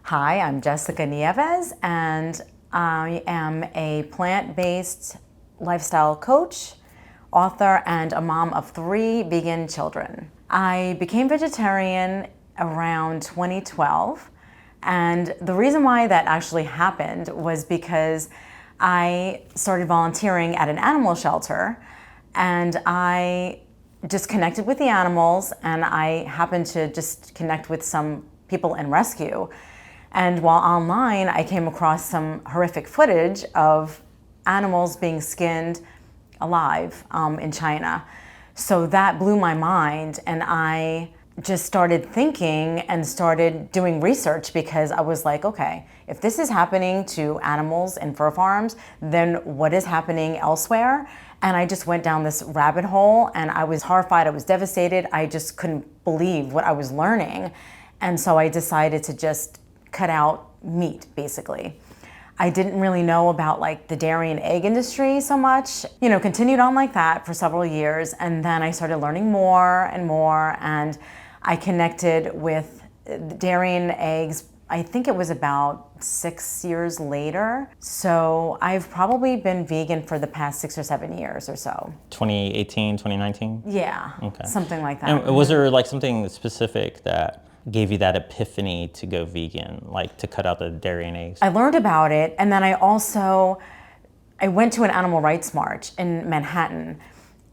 Hi, I'm Jessica Nieves, and I am a plant-based lifestyle coach, author, and a mom of 3 vegan children. I became vegetarian around 2012, and the reason why that actually happened was because I started volunteering at an animal shelter, and I just connected with the animals, and I happened to just connect with some people in rescue. And while online, I came across some horrific footage of animals being skinned alive in China. So that blew my mind, and I just started thinking and started doing research because I was like, okay, if this is happening to animals in fur farms, then what is happening elsewhere? And I just went down this rabbit hole, and I was horrified, I was devastated, I just couldn't believe what I was learning. And so I decided to just cut out meat, basically. I didn't really know about like the dairy and egg industry so much, continued on like that for several years. And then I started learning more and more, and I connected with dairy and eggs. I think it was about 6 years later. So I've probably been vegan for the past 6 or 7 years or so. 2018, 2019? Yeah, okay. Something like that. And was there like something specific that gave you that epiphany to go vegan, like to cut out the dairy and eggs? I learned about it, and then I went to an animal rights march in Manhattan,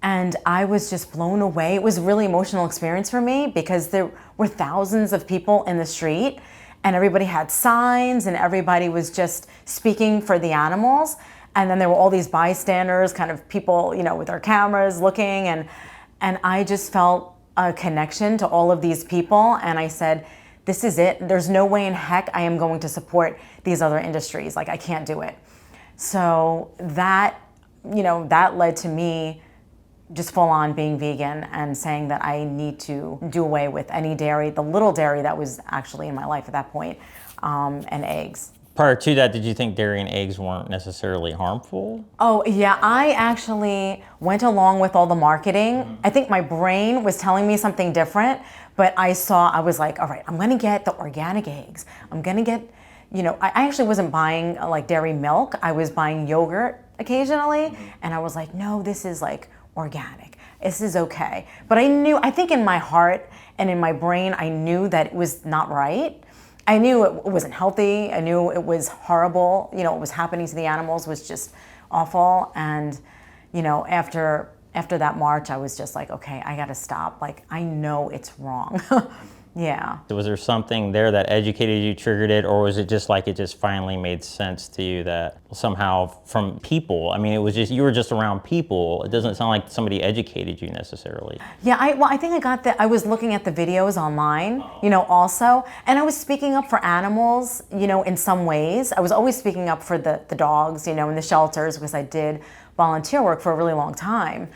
and I was just blown away. It was a really emotional experience for me because there were thousands of people in the street, and everybody had signs, and everybody was just speaking for the animals. And then there were all these bystanders, kind of people, with their cameras looking, and I just felt a connection to all of these people, and I said, this is it. There's no way in heck I am going to support these other industries. Like, I can't do it. So that led to me just full on being vegan and saying that I need to do away with any dairy, the little dairy that was actually in my life at that point, and eggs. Prior to that, did you think dairy and eggs weren't necessarily harmful? Oh, yeah, I actually went along with all the marketing. Mm-hmm. I think my brain was telling me something different, but I was like, all right, I'm gonna get the organic eggs. I'm gonna get, I actually wasn't buying like dairy milk. I was buying yogurt occasionally, and I was like, no, this is like organic. This is okay. But I think in my heart and in my brain, I knew that it was not right. I knew it wasn't healthy. I knew it was horrible. What was happening to the animals was just awful. And, after that march, I was just like, okay, I gotta stop. Like, I know it's wrong. Yeah. Was there something there that educated you, triggered it, or was it just like it just finally made sense to you that somehow from people? I mean, it was just, you were just around people. It doesn't sound like somebody educated you necessarily. Yeah, I think I got that. I was looking at the videos online, also, and I was speaking up for animals, in some ways. I was always speaking up for the dogs, in the shelters, because I did volunteer work for a really long time.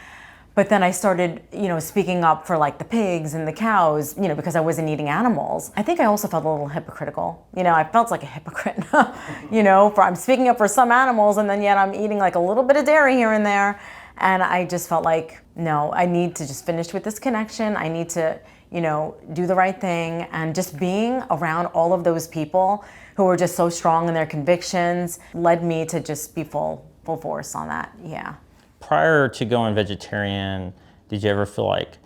But then I started, speaking up for like the pigs and the cows, because I wasn't eating animals. I think I also felt a little hypocritical. I felt like a hypocrite, for I'm speaking up for some animals, and then yet I'm eating like a little bit of dairy here and there. And I just felt like, no, I need to just finish with this connection. I need to, do the right thing. And just being around all of those people who were just so strong in their convictions led me to just be full force on that, yeah. Prior to going vegetarian, did you ever feel like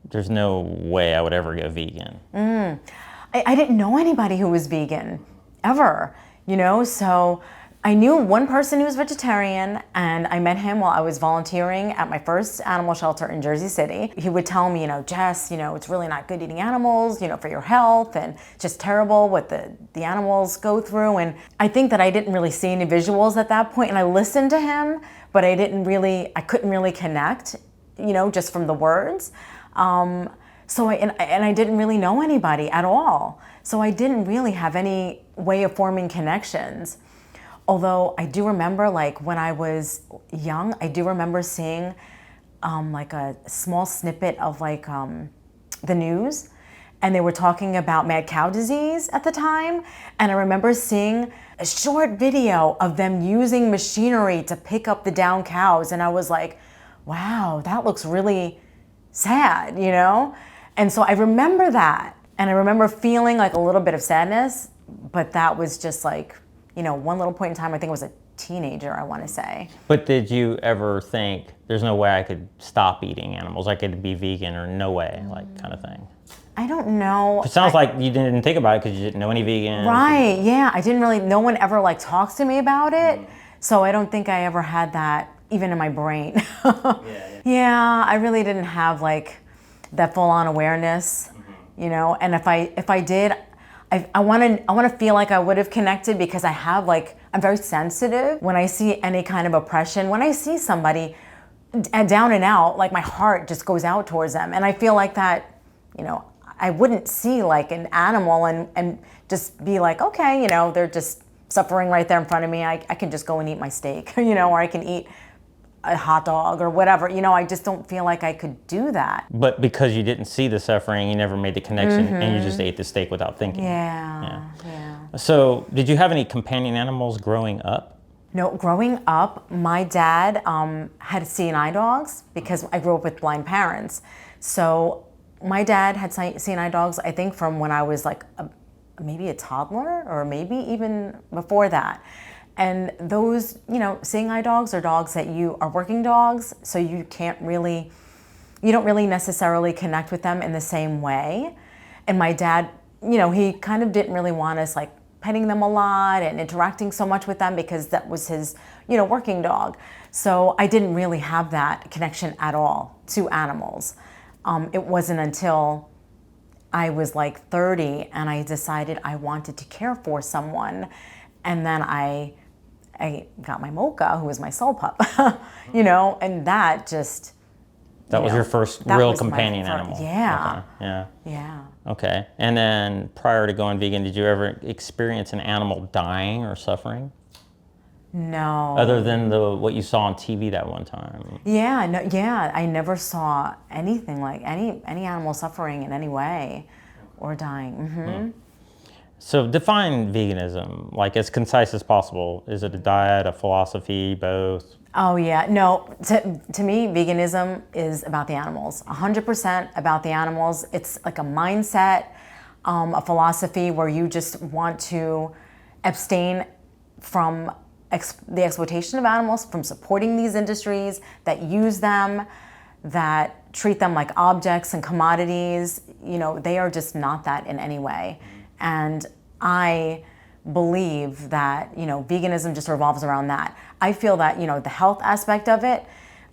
there's no way I would ever go vegan? I didn't know anybody who was vegan, ever, so I knew one person who was vegetarian, and I met him while I was volunteering at my first animal shelter in Jersey City. He would tell me, Jess, it's really not good eating animals, for your health, and just terrible what the animals go through. And I think that I didn't really see any visuals at that point, and I listened to him, but I couldn't really connect, just from the words. So I didn't really know anybody at all. So I didn't really have any way of forming connections. Although I do remember, like when I was young, I do remember seeing like a small snippet of like the news, and they were talking about mad cow disease at the time. And I remember seeing a short video of them using machinery to pick up the down cows. And I was like, wow, that looks really sad, And so I remember that. And I remember feeling like a little bit of sadness but that was just like, one little point in time. I think it was a teenager, I want to say. But did you ever think, there's no way I could stop eating animals, I could be vegan, or no way, like kind of thing? I don't know. It sounds like you didn't think about it because you didn't know any vegans. Right, yeah. I didn't really, no one ever like talks to me about it. So I don't think I ever had that even in my brain. Yeah, I really didn't have like that full on awareness, and if I did, I want to feel like I would have connected, because I'm very sensitive when I see any kind of oppression. When I see somebody down and out, like my heart just goes out towards them. And I feel like that, I wouldn't see like an animal and just be like, okay, they're just suffering right there in front of me. I can just go and eat my steak, or I can eat a hot dog or whatever. I just don't feel like I could do that. But because you didn't see the suffering, you never made the connection, and you just ate the steak without thinking. Yeah. So did you have any companion animals growing up? No, growing up, my dad had CNI dogs, because I grew up with blind parents. So my dad had CNI dogs, I think, from when I was like maybe a toddler, or maybe even before that. And those, seeing eye dogs are dogs that are working dogs, so you don't really necessarily connect with them in the same way. And my dad, he kind of didn't really want us like petting them a lot and interacting so much with them, because that was his, working dog. So I didn't really have that connection at all to animals. It wasn't until I was like 30 and I decided I wanted to care for someone. And then I got my Mocha, who was my soul pup, and that just... That was your first real companion animal? Yeah. Okay. Yeah. Okay. And then prior to going vegan, did you ever experience an animal dying or suffering? No. Other than what you saw on TV that one time? Yeah, no, yeah. I never saw anything like any animal suffering in any way or dying. So define veganism, like as concise as possible. Is it a diet, a philosophy, both? Oh yeah, no, to me, veganism is about the animals, 100% about the animals. It's like a mindset, a philosophy where you just want to abstain from the exploitation of animals, from supporting these industries that use them, that treat them like objects and commodities. They are just not that in any way. And I believe that, veganism just revolves around that. I feel that, the health aspect of it,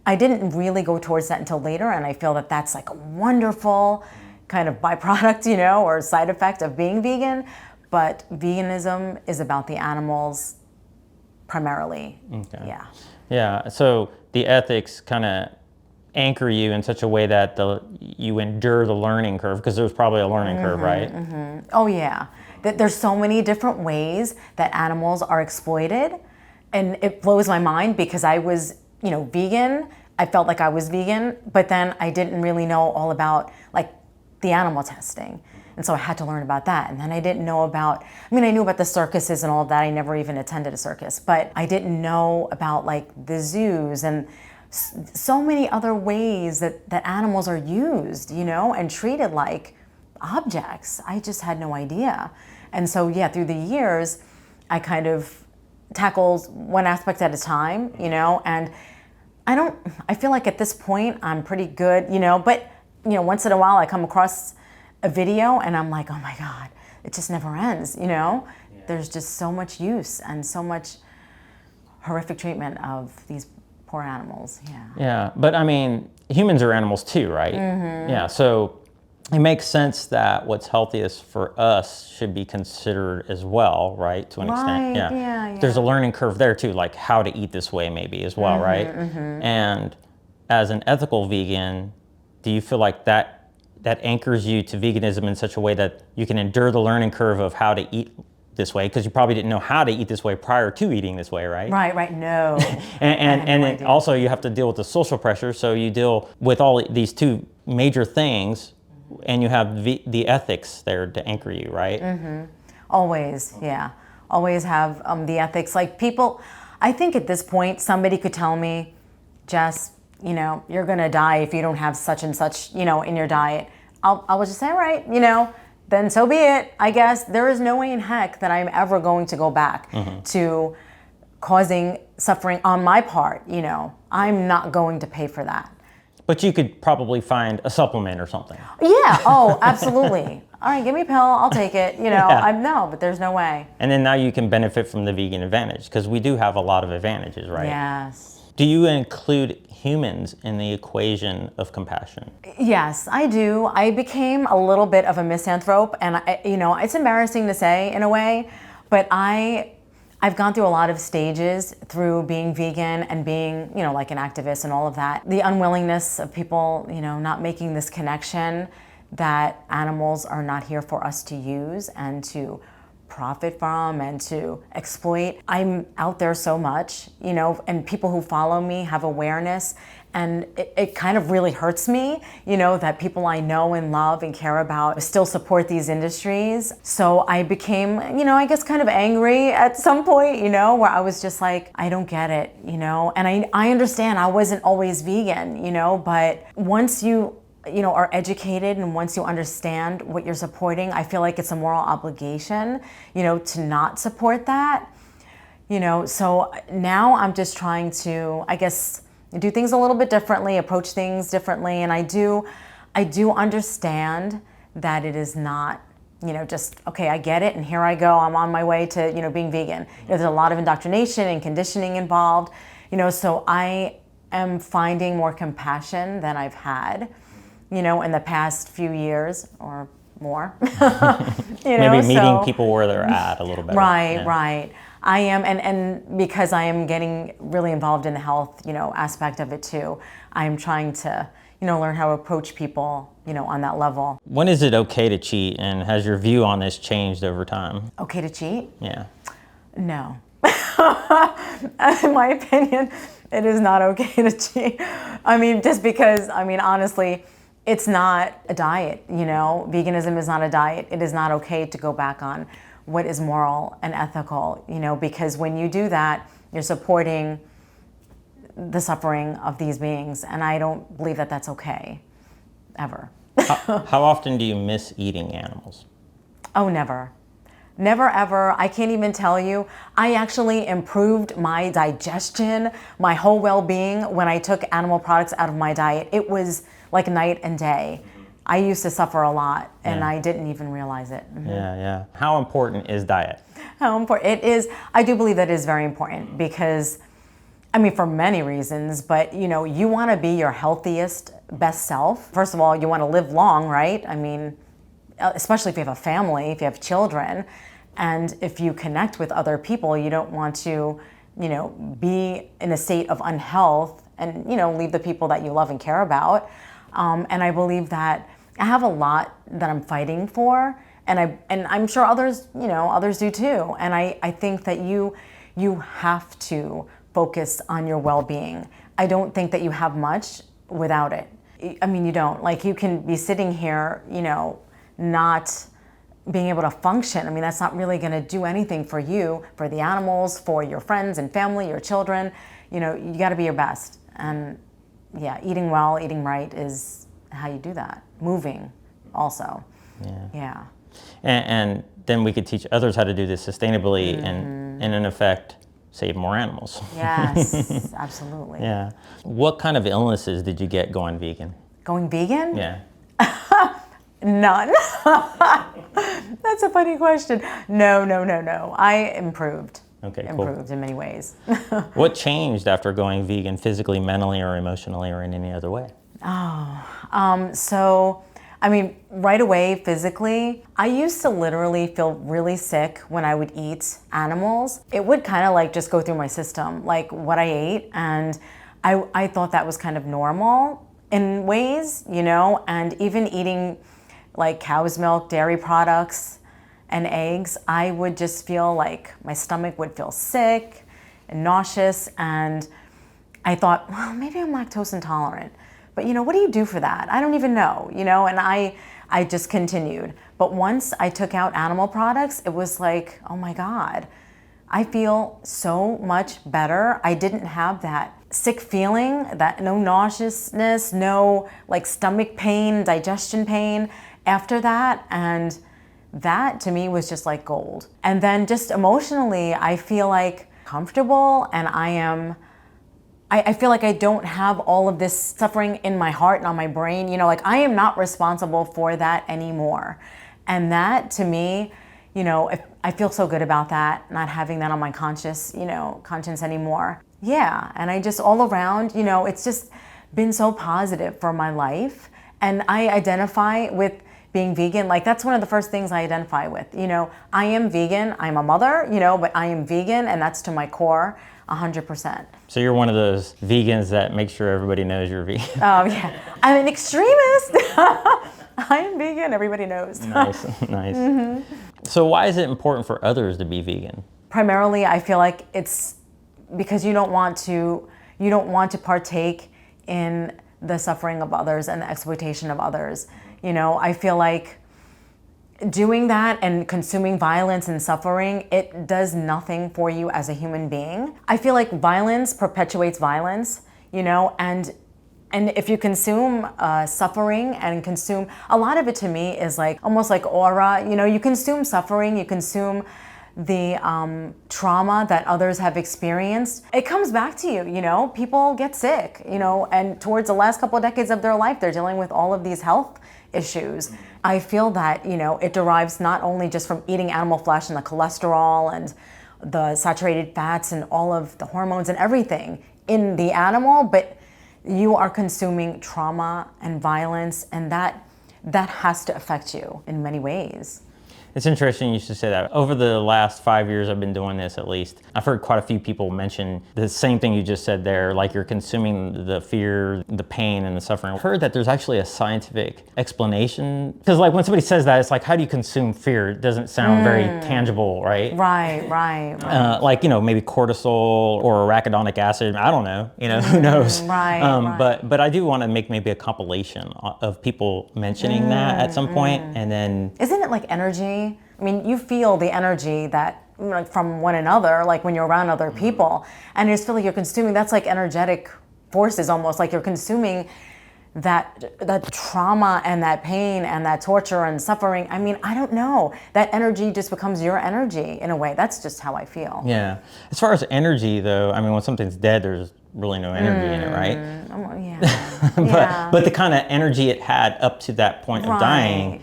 I didn't really go towards that until later, and I feel that that's like a wonderful kind of byproduct, or side effect of being vegan. But veganism is about the animals primarily. Okay. Yeah. Yeah, so the ethics kind of anchor you in such a way that you endure the learning curve, because there's probably a learning curve, right? Oh yeah. There's so many different ways that animals are exploited, and it blows my mind, because I was, vegan. I felt like I was vegan, but then I didn't really know all about like the animal testing. And so I had to learn about that. And then I didn't know about, I knew about the circuses and all of that. I never even attended a circus, but I didn't know about like the zoos and so many other ways that animals are used, and treated like objects. I just had no idea. And so, yeah, through the years, I kind of tackled one aspect at a time, and I feel like at this point I'm pretty good, but, once in a while I come across a video and I'm like, oh my God, it just never ends, There's just so much use and so much horrific treatment of these poor animals. Yeah, but humans are animals too, right? Yeah, so it makes sense that what's healthiest for us should be considered as well, right? To an extent. Yeah. There's a learning curve there too, like how to eat this way maybe as well, right? And as an ethical vegan, do you feel like that anchors you to veganism in such a way that you can endure the learning curve of how to eat this way, because you probably didn't know how to eat this way prior to eating this way, right? Right, no. and then also you have to deal with the social pressure, so you deal with all these two major things, and you have the ethics there to anchor you, right? Always, yeah. Always have the ethics. Like people, I think at this point, somebody could tell me, Jess, you're gonna die if you don't have such and such, in your diet. I will just say, all right, then so be it. I guess there is no way in heck that I'm ever going to go back to causing suffering on my part. I'm not going to pay for that. But you could probably find a supplement or something. Yeah. Oh, absolutely. All right, give me a pill. I'll take it. No, but there's no way. And then now you can benefit from the vegan advantage, because we do have a lot of advantages, right? Yes. Do you include humans in the equation of compassion? Yes, I do. I became a little bit of a misanthrope, and it's embarrassing to say in a way, but I've gone through a lot of stages through being vegan and being, like an activist and all of that. The unwillingness of people, not making this connection that animals are not here for us to use and to profit from and to exploit. I'm out there so much, and people who follow me have awareness, and it kind of really hurts me, that people I know and love and care about still support these industries. So I became, I guess kind of angry at some point, where I was just like, I don't get it, and I understand I wasn't always vegan, but once you are educated and once you understand what you're supporting, I feel like it's a moral obligation, to not support that, so now I'm just trying to, I guess, do things a little bit differently, approach things differently, and I do understand that it is not, just, okay, I get it, and here I go, I'm on my way to, being vegan. There's a lot of indoctrination and conditioning involved, so I am finding more compassion than I've had, in the past few years or more. Maybe meeting people where they're at a little better. Right. I am, and because I am getting really involved in the health, aspect of it too, I'm trying to, learn how to approach people, on that level. When is it okay to cheat, and has your view on this changed over time? Okay to cheat? Yeah. No. In my opinion, it is not okay to cheat. Just because, honestly, it's not a diet, Veganism is not a diet. It is not okay to go back on what is moral and ethical, because when you do that, you're supporting the suffering of these beings, and I don't believe that that's okay, ever. How often do you miss eating animals? Oh, never. Never ever. I can't even tell you. I actually improved my digestion, my whole well-being when I took animal products out of my diet. It was like night and day. I used to suffer a lot, and I didn't even realize it. Yeah. How important is diet? How important it is. I do believe that it is very important because, for many reasons, but you want to be your healthiest, best self. First of all, you want to live long, right? Especially if you have a family, if you have children, and if you connect with other people, you don't want to, be in a state of unhealth and, leave the people that you love and care about. And I believe that I have a lot that I'm fighting for, and I'm sure others, others do too. And I think that you have to focus on your well-being. I don't think that you have much without it. You don't. Like, you can be sitting here, not being able to function. That's not really going to do anything for you, for the animals, for your friends and family, your children. You got to be your best. And yeah, eating well, eating right is how you do that. Moving also. Yeah. And then we could teach others how to do this sustainably and in effect, save more animals. Yes, absolutely. Yeah. What kind of illnesses did you get going vegan? Going vegan? Yeah. None. That's a funny question. No. I improved. Okay, cool. Improved in many ways. What changed after going vegan physically, mentally, or emotionally, or in any other way? Right away, physically, I used to literally feel really sick when I would eat animals. It would kind of just go through my system, like what I ate, and I thought that was kind of normal in ways, and even eating like cow's milk, dairy products, and eggs, I would just feel like my stomach would feel sick and nauseous, and I thought, well, maybe I'm lactose intolerant. But what do you do for that? I don't even know, and I just continued. But once I took out animal products, it was like, oh my God, I feel so much better. I didn't have that sick feeling, that no nauseousness, no stomach pain, digestion pain after that. And that to me was just like gold. And then just emotionally, I feel like comfortable, and I feel like I don't have all of this suffering in my heart and on my brain. Like I am not responsible for that anymore. And that to me, I feel so good about that, not having that on my conscience anymore. Yeah, and I just all around, it's just been so positive for my life. And I identify with being vegan. Like that's one of the first things I identify with. I am vegan, I'm a mother, but I am vegan, and that's to my core 100%. So you're one of those vegans that make sure everybody knows you're vegan. Oh yeah, I'm an extremist. I am vegan, everybody knows. Nice, nice. Mm-hmm. So why is it important for others to be vegan? Primarily, I feel like it's because you don't want to partake in the suffering of others and the exploitation of others. I feel like doing that and consuming violence and suffering, it does nothing for you as a human being. I feel like violence perpetuates violence, and if you consume suffering and consume, a lot of it to me is like almost like aura. You consume suffering, you consume the trauma that others have experienced. It comes back to you. People get sick, and towards the last couple of decades of their life, they're dealing with all of these health issues. I feel that, it derives not only just from eating animal flesh and the cholesterol and the saturated fats and all of the hormones and everything in the animal, but you are consuming trauma and violence, and that has to affect you in many ways. It's interesting you should say that. Over the last 5 years I've been doing this, at least, I've heard quite a few people mention the same thing you just said there, like you're consuming the fear, the pain, and the suffering. I've heard that there's actually a scientific explanation. Because like when somebody says that, it's like, how do you consume fear? It doesn't sound very tangible, right? Right. Like, maybe cortisol or arachidonic acid. I don't know, who knows? Right. But I do want to make maybe a compilation of people mentioning that at some point, and then... Isn't it like energy? I mean, you feel the energy that from one another, like when you're around other people, and you just feel like you're consuming. That's like energetic forces, almost like you're consuming that trauma and that pain and that torture and suffering. I mean, I don't know. That energy just becomes your energy in a way. That's just how I feel. Yeah. As far as energy, though, I mean, when something's dead, there's really no energy in it, right? Yeah. But the kind of energy it had up to that point of dying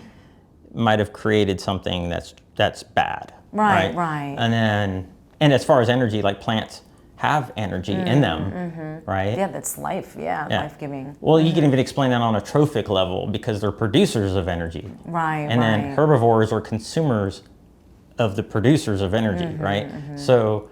might have created something that's bad. Right. And as far as energy, like plants have energy in them, right? Yeah, that's life. Yeah, life-giving. Well, you can even explain that on a trophic level because they're producers of energy. And then herbivores are consumers of the producers of energy, right? So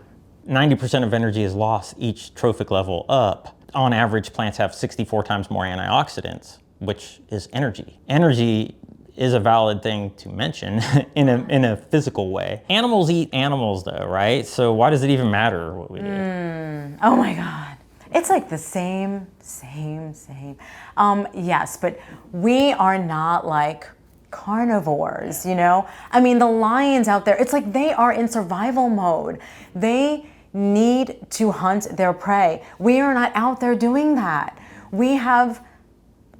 90% of energy is lost each trophic level up. On average, plants have 64 times more antioxidants, which is energy. Energy is a valid thing to mention in a physical way. Animals eat animals though, right? So why does it even matter what we do? Oh my God. It's like the same. Yes, but we are not like carnivores, I mean, the lions out there, it's like they are in survival mode. They need to hunt their prey. We are not out there doing that. We have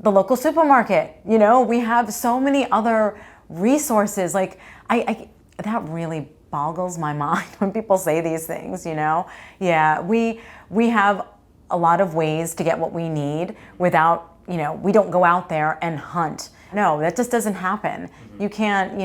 the local supermarket, we have so many other resources. Like I that really boggles my mind when people say these things, Yeah, we have a lot of ways to get what we need without, we don't go out there and hunt. No, that just doesn't happen. You can't,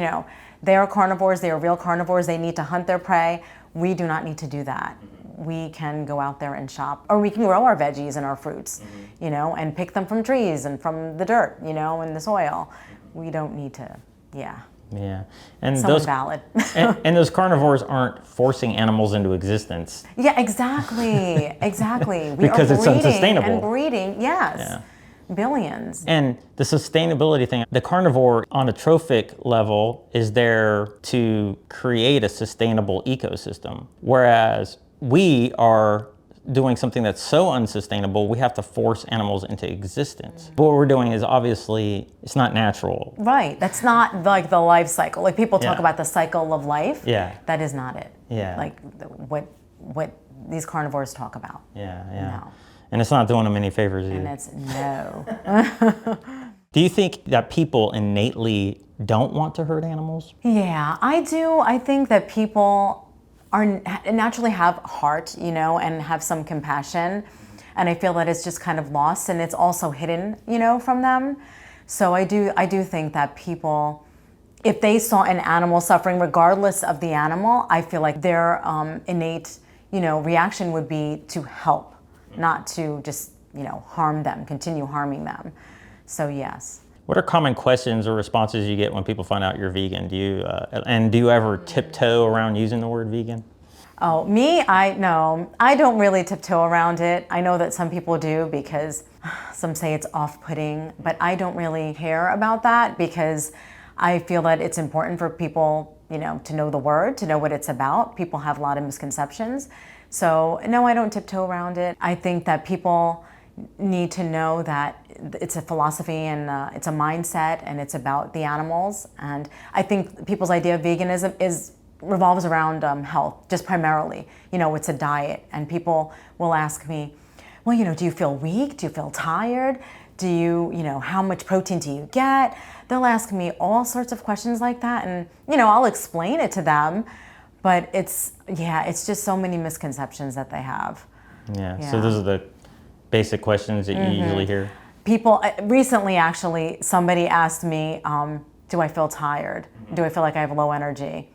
they are carnivores, they are real carnivores, they need to hunt their prey. We do not need to do that. We can go out there and shop, or we can grow our veggies and our fruits, and pick them from trees and from the dirt, and the soil. We don't need to, Yeah, and those valid. and those carnivores aren't forcing animals into existence. Yeah, exactly. Because it's unsustainable. And breeding, yes. Yeah. Billions. And the sustainability thing, the carnivore on a trophic level is there to create a sustainable ecosystem, whereas we are doing something that's so unsustainable, we have to force animals into existence. But what we're doing is obviously, it's not natural. Right, that's not like the life cycle. Like people talk about the cycle of life. Yeah. That is not it. Yeah. Like what these carnivores talk about. Yeah. No. And it's not doing them any favors either. And it's no. Do you think that people innately don't want to hurt animals? Yeah, I do. I think that people are naturally have heart, and have some compassion. And I feel that it's just kind of lost and it's also hidden, from them. So I do think that people, if they saw an animal suffering, regardless of the animal, I feel like their innate, reaction would be to help, not to just, harm them, continue harming them. So yes. What are common questions or responses you get when people find out you're vegan? Do you ever tiptoe around using the word vegan? Oh, me? No, I don't really tiptoe around it. I know that some people do because some say it's off-putting, but I don't really care about that because I feel that it's important for people, to know the word, to know what it's about. People have a lot of misconceptions. So no, I don't tiptoe around it. I think that people need to know that it's a philosophy and it's a mindset and it's about the animals. And I think people's idea of veganism revolves around health, just primarily. It's a diet, and people will ask me, well, do you feel weak? Do you feel tired? Do you, how much protein do you get? They'll ask me all sorts of questions like that, and, I'll explain it to them, but it's just so many misconceptions that they have. Yeah, so those are the basic questions that you usually hear? People, recently actually, somebody asked me, do I feel tired? Do I feel like I have low energy?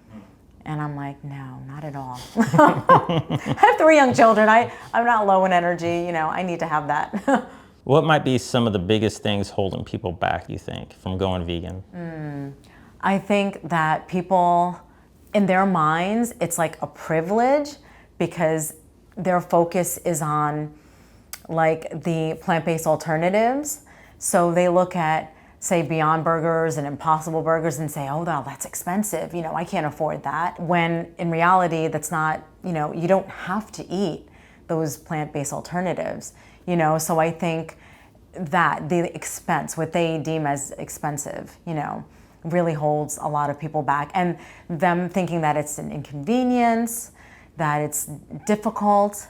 And I'm like, no, not at all. I have 3 young children. I'm not low in energy. I need to have that. What might be some of the biggest things holding people back, you think, from going vegan? I think that people, in their minds, it's like a privilege because their focus is on like the plant-based alternatives. So they look at, say, Beyond Burgers and Impossible Burgers and say, oh, no, that's expensive. I can't afford that. When in reality, that's not, you don't have to eat those plant-based alternatives, So I think that the expense, what they deem as expensive, really holds a lot of people back. And them thinking that it's an inconvenience, that it's difficult.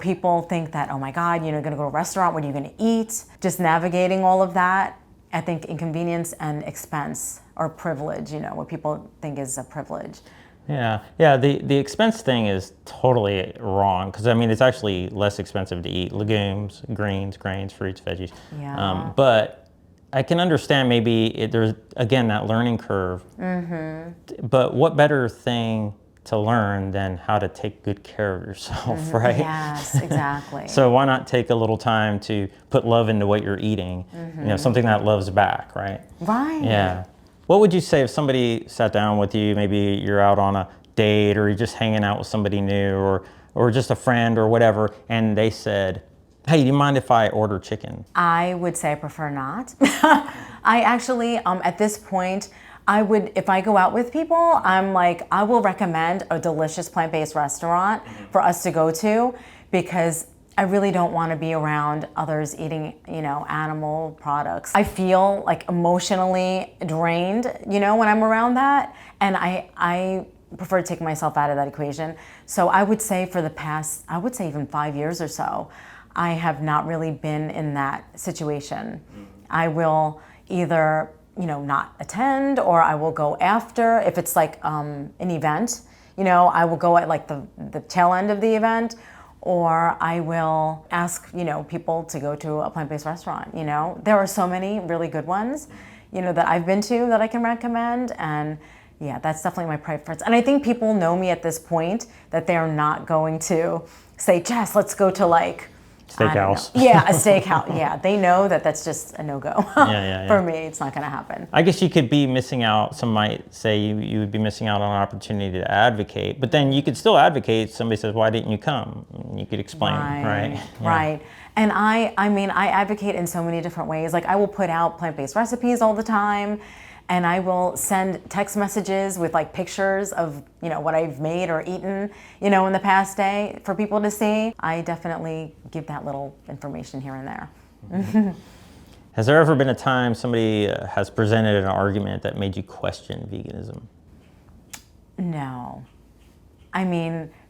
People think that, oh my God, you're gonna go to a restaurant, what are you gonna eat? Just navigating all of that. I think inconvenience and expense or privilege, what people think is a privilege. Yeah. The expense thing is totally wrong because it's actually less expensive to eat legumes, greens, grains, fruits, veggies. Yeah. But I can understand maybe there's again that learning curve. But what better thing to learn than how to take good care of yourself, right? Yes, exactly. So why not take a little time to put love into what you're eating? Something that loves back, right? Right. Yeah. What would you say if somebody sat down with you, maybe you're out on a date or you're just hanging out with somebody new or just a friend or whatever, and they said, hey, do you mind if I order chicken? I would say I prefer not. I actually, at this point, if I go out with people, I'm like, I will recommend a delicious plant-based restaurant for us to go to because I really don't want to be around others eating, animal products. I feel like emotionally drained, when I'm around that. And I prefer to take myself out of that equation. So I would say for the past, even 5 years or so, I have not really been in that situation. I will either, not attend or I will go after. If it's like an event, I will go at like the tail end of the event. Or I will ask, people to go to a plant-based restaurant, There are so many really good ones, that I've been to that I can recommend. And yeah, that's definitely my preference. And I think people know me at this point that they are not going to say, Jess, let's go to like, steakhouse. Yeah, a steakhouse. Yeah, they know that that's just a no-go. Yeah. For me, it's not going to happen. I guess you could be missing out. Some might say you would be missing out on an opportunity to advocate, but then you could still advocate. Somebody says, why didn't you come? And you could explain, right? Yeah. Right. And I advocate in so many different ways. Like I will put out plant-based recipes all the time. And I will send text messages with like pictures of, what I've made or eaten, in the past day for people to see. I definitely give that little information here and there. Has there ever been a time somebody has presented an argument that made you question veganism? No.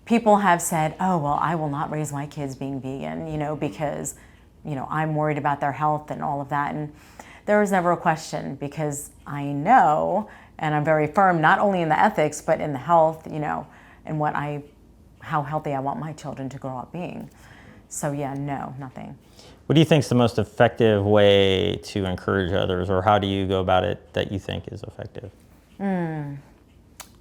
People have said, oh, well, I will not raise my kids being vegan, because, I'm worried about their health and all of that. And there was never a question, because I know, and I'm very firm, not only in the ethics, but in the health, and how healthy I want my children to grow up being. So yeah, no, nothing. What do you think is the most effective way to encourage others, or how do you go about it that you think is effective?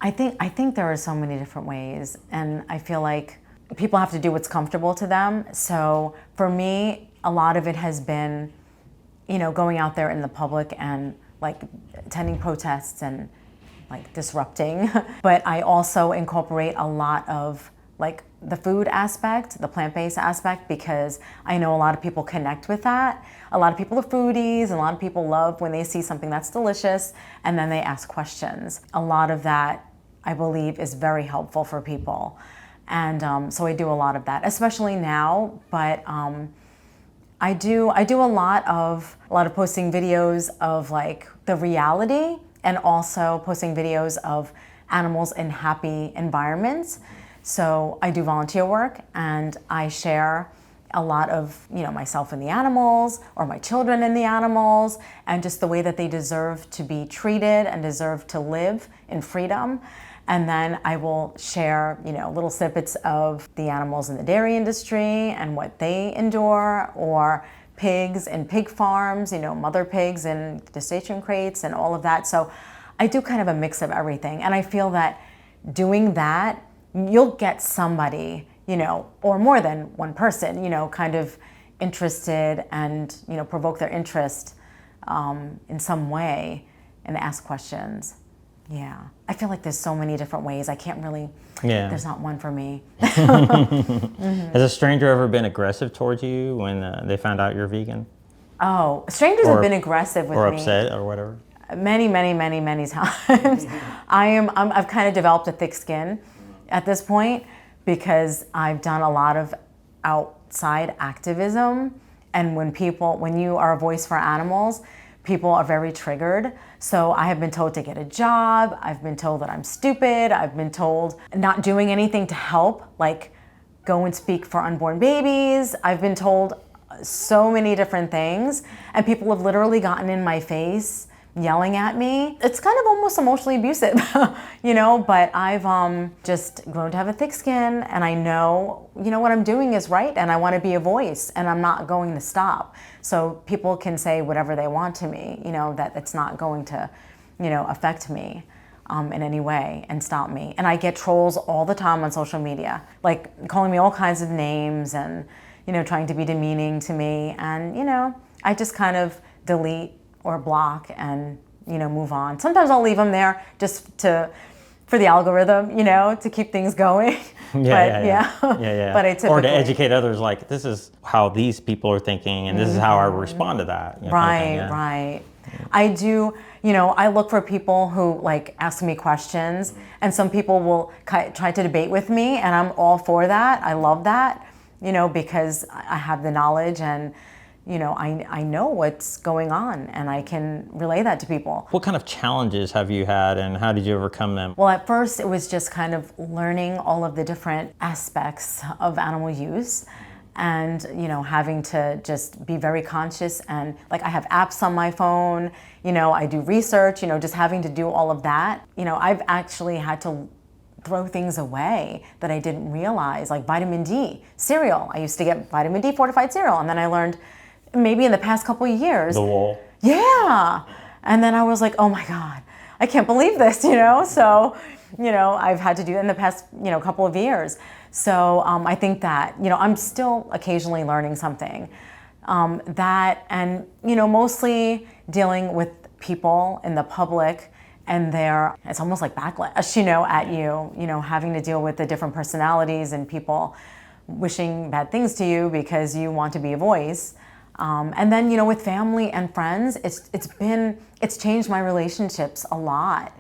I think there are so many different ways, and I feel like people have to do what's comfortable to them. So for me, a lot of it has been, going out there in the public and like attending protests and like disrupting. But I also incorporate a lot of like the food aspect, the plant-based aspect, because I know a lot of people connect with that. A lot of people are foodies, and a lot of people love when they see something that's delicious and then they ask questions. A lot of that, I believe, is very helpful for people. And so I do a lot of that, especially now, but I do a lot of posting videos of like the reality, and also posting videos of animals in happy environments. So I do volunteer work, and I share a lot of, myself and the animals, or my children and the animals, and just the way that they deserve to be treated and deserve to live in freedom. And then I will share, little snippets of the animals in the dairy industry and what they endure, or pigs and pig farms, mother pigs in gestation crates and all of that. So I do kind of a mix of everything. And I feel that doing that, you'll get somebody, or more than one person, kind of interested and, provoke their interest in some way and ask questions. Yeah. I feel like there's so many different ways. I can't really, there's not one for me. Has a stranger ever been aggressive towards you when they found out you're vegan? Oh, strangers have been aggressive with me. Or upset or whatever? Many, many, many, many times. I've kind of developed a thick skin at this point, because I've done a lot of outside activism. And when you are a voice for animals, people are very triggered. So I have been told to get a job. I've been told that I'm stupid. I've been told not doing anything to help, like go and speak for unborn babies. I've been told so many different things, and people have literally gotten in my face yelling at me. It's kind of almost emotionally abusive, but I've just grown to have a thick skin, and I know, what I'm doing is right, and I want to be a voice, and I'm not going to stop. So people can say whatever they want to me, that it's not going to, affect me in any way and stop me. And I get trolls all the time on social media, like calling me all kinds of names and, trying to be demeaning to me. And, I just kind of delete or block and, move on. Sometimes I'll leave them there just for the algorithm, to keep things going. Yeah. But I typically, or to educate others, like, this is how these people are thinking, and this is how I respond to that. Right. I do, I look for people who like ask me questions, and some people will try to debate with me, and I'm all for that. I love that, because I have the knowledge, and I know what's going on, and I can relay that to people. What kind of challenges have you had, and how did you overcome them? Well, at first it was just kind of learning all of the different aspects of animal use, and having to just be very conscious, and like I have apps on my phone, I do research, just having to do all of that. I've actually had to throw things away that I didn't realize, like vitamin D, cereal. I used to get vitamin D fortified cereal, and then I learned maybe in the past couple of years. The wool. Yeah. And then I was like, oh my God, I can't believe this, So, I've had to do it in the past, couple of years. So I think that, I'm still occasionally learning something. That and, mostly dealing with people in the public and it's almost like backlash, at you, having to deal with the different personalities and people wishing bad things to you because you want to be a voice. And then, with family and friends, it's changed my relationships a lot.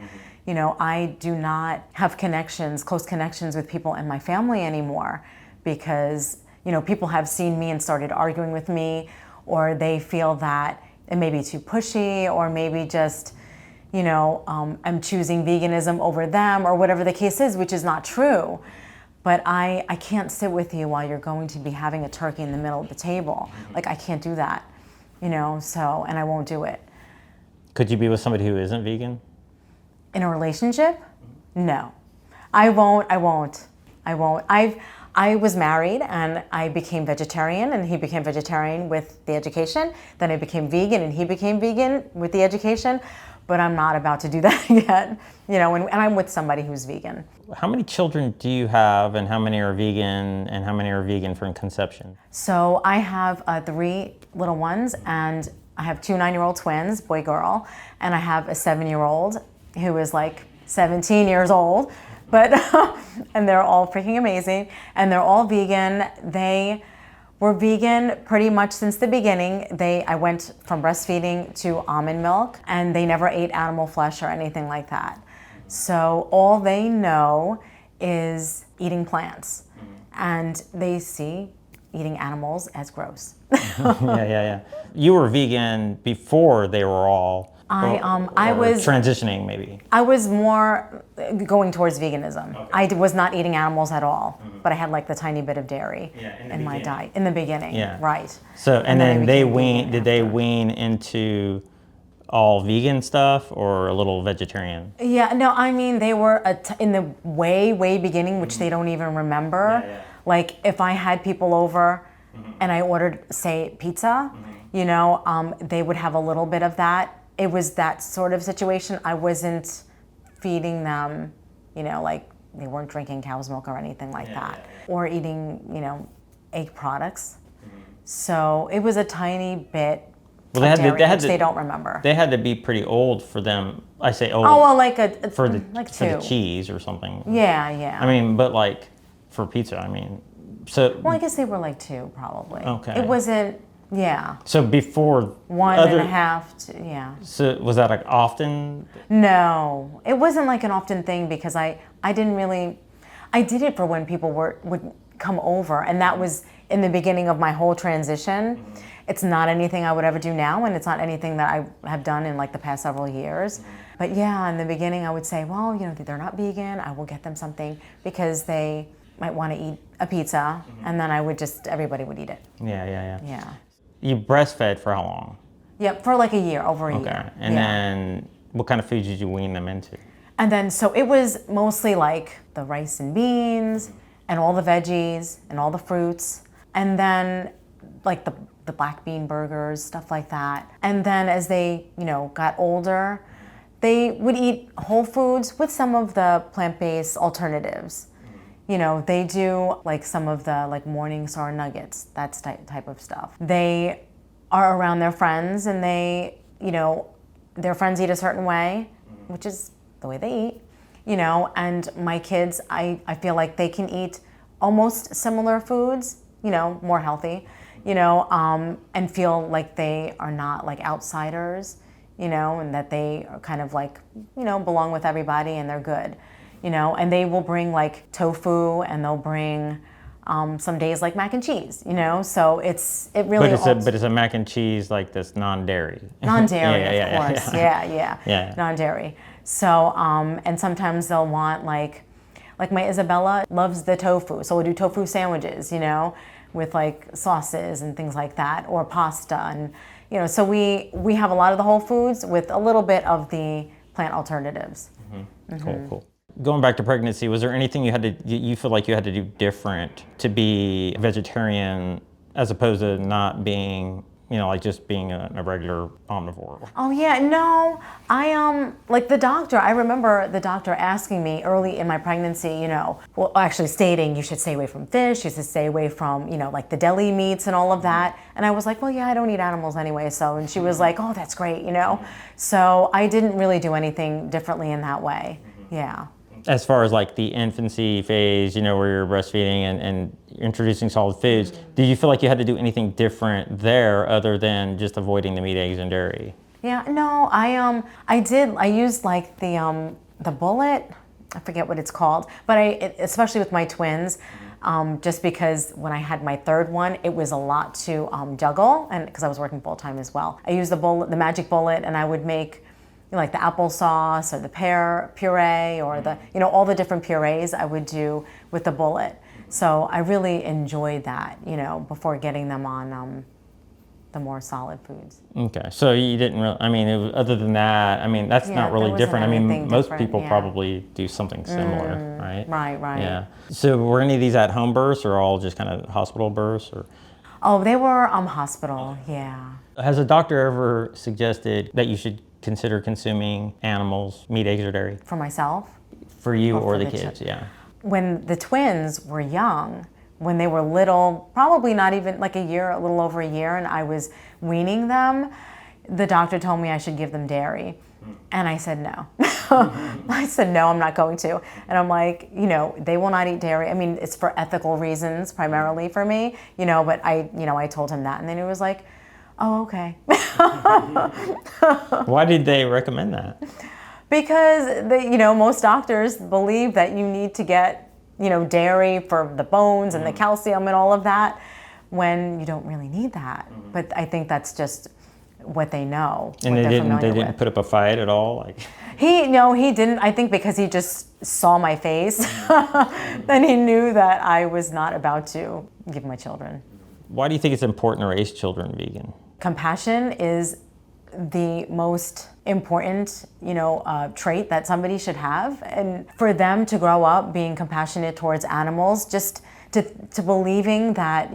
I do not have close connections with people in my family anymore, because, people have seen me and started arguing with me, or they feel that it may be too pushy, or maybe just, I'm choosing veganism over them, or whatever the case is, which is not true. But I can't sit with you while you're going to be having a turkey in the middle of the table. Like, I can't do that, so, and I won't do it. Could you be with somebody who isn't vegan? In a relationship? No. I won't. I was married and I became vegetarian and he became vegetarian with the education. Then I became vegan and he became vegan with the education. But I'm not about to do that yet. You know, and I'm with somebody who's vegan. How many children do you have, and how many are vegan, and how many are vegan from conception? So I have 3 little ones, and I have 2 9-year-old twins, boy, girl, and I have a 7-year-old who is like 17 years old, but and they're all freaking amazing, and they're all vegan. They were vegan pretty much since the beginning. I went from breastfeeding to almond milk, and they never ate animal flesh or anything like that. So all they know is eating plants, and they see eating animals as gross. Yeah. You were vegan before they were all. I was transitioning, maybe. I was more going towards veganism. Okay. I was not eating animals at all, but I had like the tiny bit of dairy in my diet in the beginning. Yeah. Right. So and then they wean. Did they wean into all vegan stuff or a little vegetarian? Yeah. No. I mean, they were in the way beginning, which they don't even remember. Yeah. Like if I had people over, and I ordered, say, pizza, you know, they would have a little bit of that. It was that sort of situation. I wasn't feeding them, you know, like they weren't drinking cow's milk or anything like that, or eating, you know, egg products. So it was a tiny bit. Well, they don't remember. They had to be pretty old for them. I say old. Oh well, like for the 2. For the cheese or something. Yeah. I mean, but like for pizza, I mean, so. Well, I guess they were like 2 probably. Okay. It wasn't. Yeah. So before 1.5 yeah. So was that like often? No, it wasn't like an often thing because I didn't really, I did it for when people would come over, and that was in the beginning of my whole transition. It's not anything I would ever do now, and it's not anything that I have done in like the past several years. But yeah, in the beginning I would say, well, you know, they're not vegan, I will get them something because they might want to eat a pizza, and then everybody would eat it. Yeah. You breastfed for how long? Yep, for like a year, over a year. Okay, and then what kind of foods did you wean them into? And then, so it was mostly like the rice and beans, and all the veggies, and all the fruits, and then like the black bean burgers, stuff like that. And then as they, you know, got older, they would eat whole foods with some of the plant-based alternatives. You know, they do like some of the like morning sour nuggets, that type of stuff. They are around their friends and they, you know, their friends eat a certain way, which is the way they eat, you know, and my kids, I feel like they can eat almost similar foods, you know, more healthy, you know, and feel like they are not like outsiders, you know, and that they are kind of like, you know, belong with everybody and they're good. You know, and they will bring like tofu, and they'll bring some days like mac and cheese. You know, so it really. But it's a mac and cheese like this non-dairy. Non-dairy, of course. Yeah. Non-dairy. So and sometimes they'll want like my Isabella loves the tofu, so we'll do tofu sandwiches. You know, with like sauces and things like that, or pasta, and you know, so we have a lot of the whole foods with a little bit of the plant alternatives. Cool. Going back to pregnancy, was there anything you feel like you had to do different to be vegetarian as opposed to not being, you know, like just being a regular omnivore? Oh yeah, no, I like the doctor. I remember the doctor asking me early in my pregnancy, you know, well, actually stating you should stay away from fish, you should stay away from, you know, like the deli meats and all of that. And I was like, well, yeah, I don't eat animals anyway. So, and she was like, oh, that's great, you know. So I didn't really do anything differently in that way. Yeah. As far as like the infancy phase, you know, where you're breastfeeding and introducing solid foods, did you feel like you had to do anything different there other than just avoiding the meat, eggs, and dairy? Yeah, no, I did. I used like the bullet. I forget what it's called, but especially with my twins, just because when I had my third one, it was a lot to juggle, and because I was working full time as well. I used the magic bullet, and I would make, you know, like the applesauce or the pear puree or the, you know, all the different purees I would do with the bullet. So I really enjoyed that, you know, before getting them on the more solid foods. Okay, so you didn't really, I mean, other than that, I mean, that's Yeah, not there really wasn't different. I mean, anything most different, people yeah. probably do something similar, right? Right. Yeah. So were any of these at-home births or all just kind of hospital births? Or Oh, they were hospital, yeah. has a doctor ever suggested that you should consider consuming animals, meat, eggs, or dairy? For myself. For you or for the the kids, yeah. When the twins were young, when they were little, probably not even like a year, a little over a year, and I was weaning them, the doctor told me I should give them dairy. And I said no. I said no, I'm not going to. And I'm like, they will not eat dairy. I mean, it's for ethical reasons primarily for me, but I told him that, and then he was like, oh, okay. Why did they recommend that? Because most doctors believe that you need to get dairy for the bones and the calcium and all of that, when you don't really need that. But I think that's just what they know. And what they they're familiar didn't with. put up a fight at all, like. He didn't. I think because he just saw my face, then he knew that I was not about to give my children. Why do you think it's important to raise children vegan? Compassion is the most important, trait that somebody should have. And for them to grow up being compassionate towards animals, just to believing that,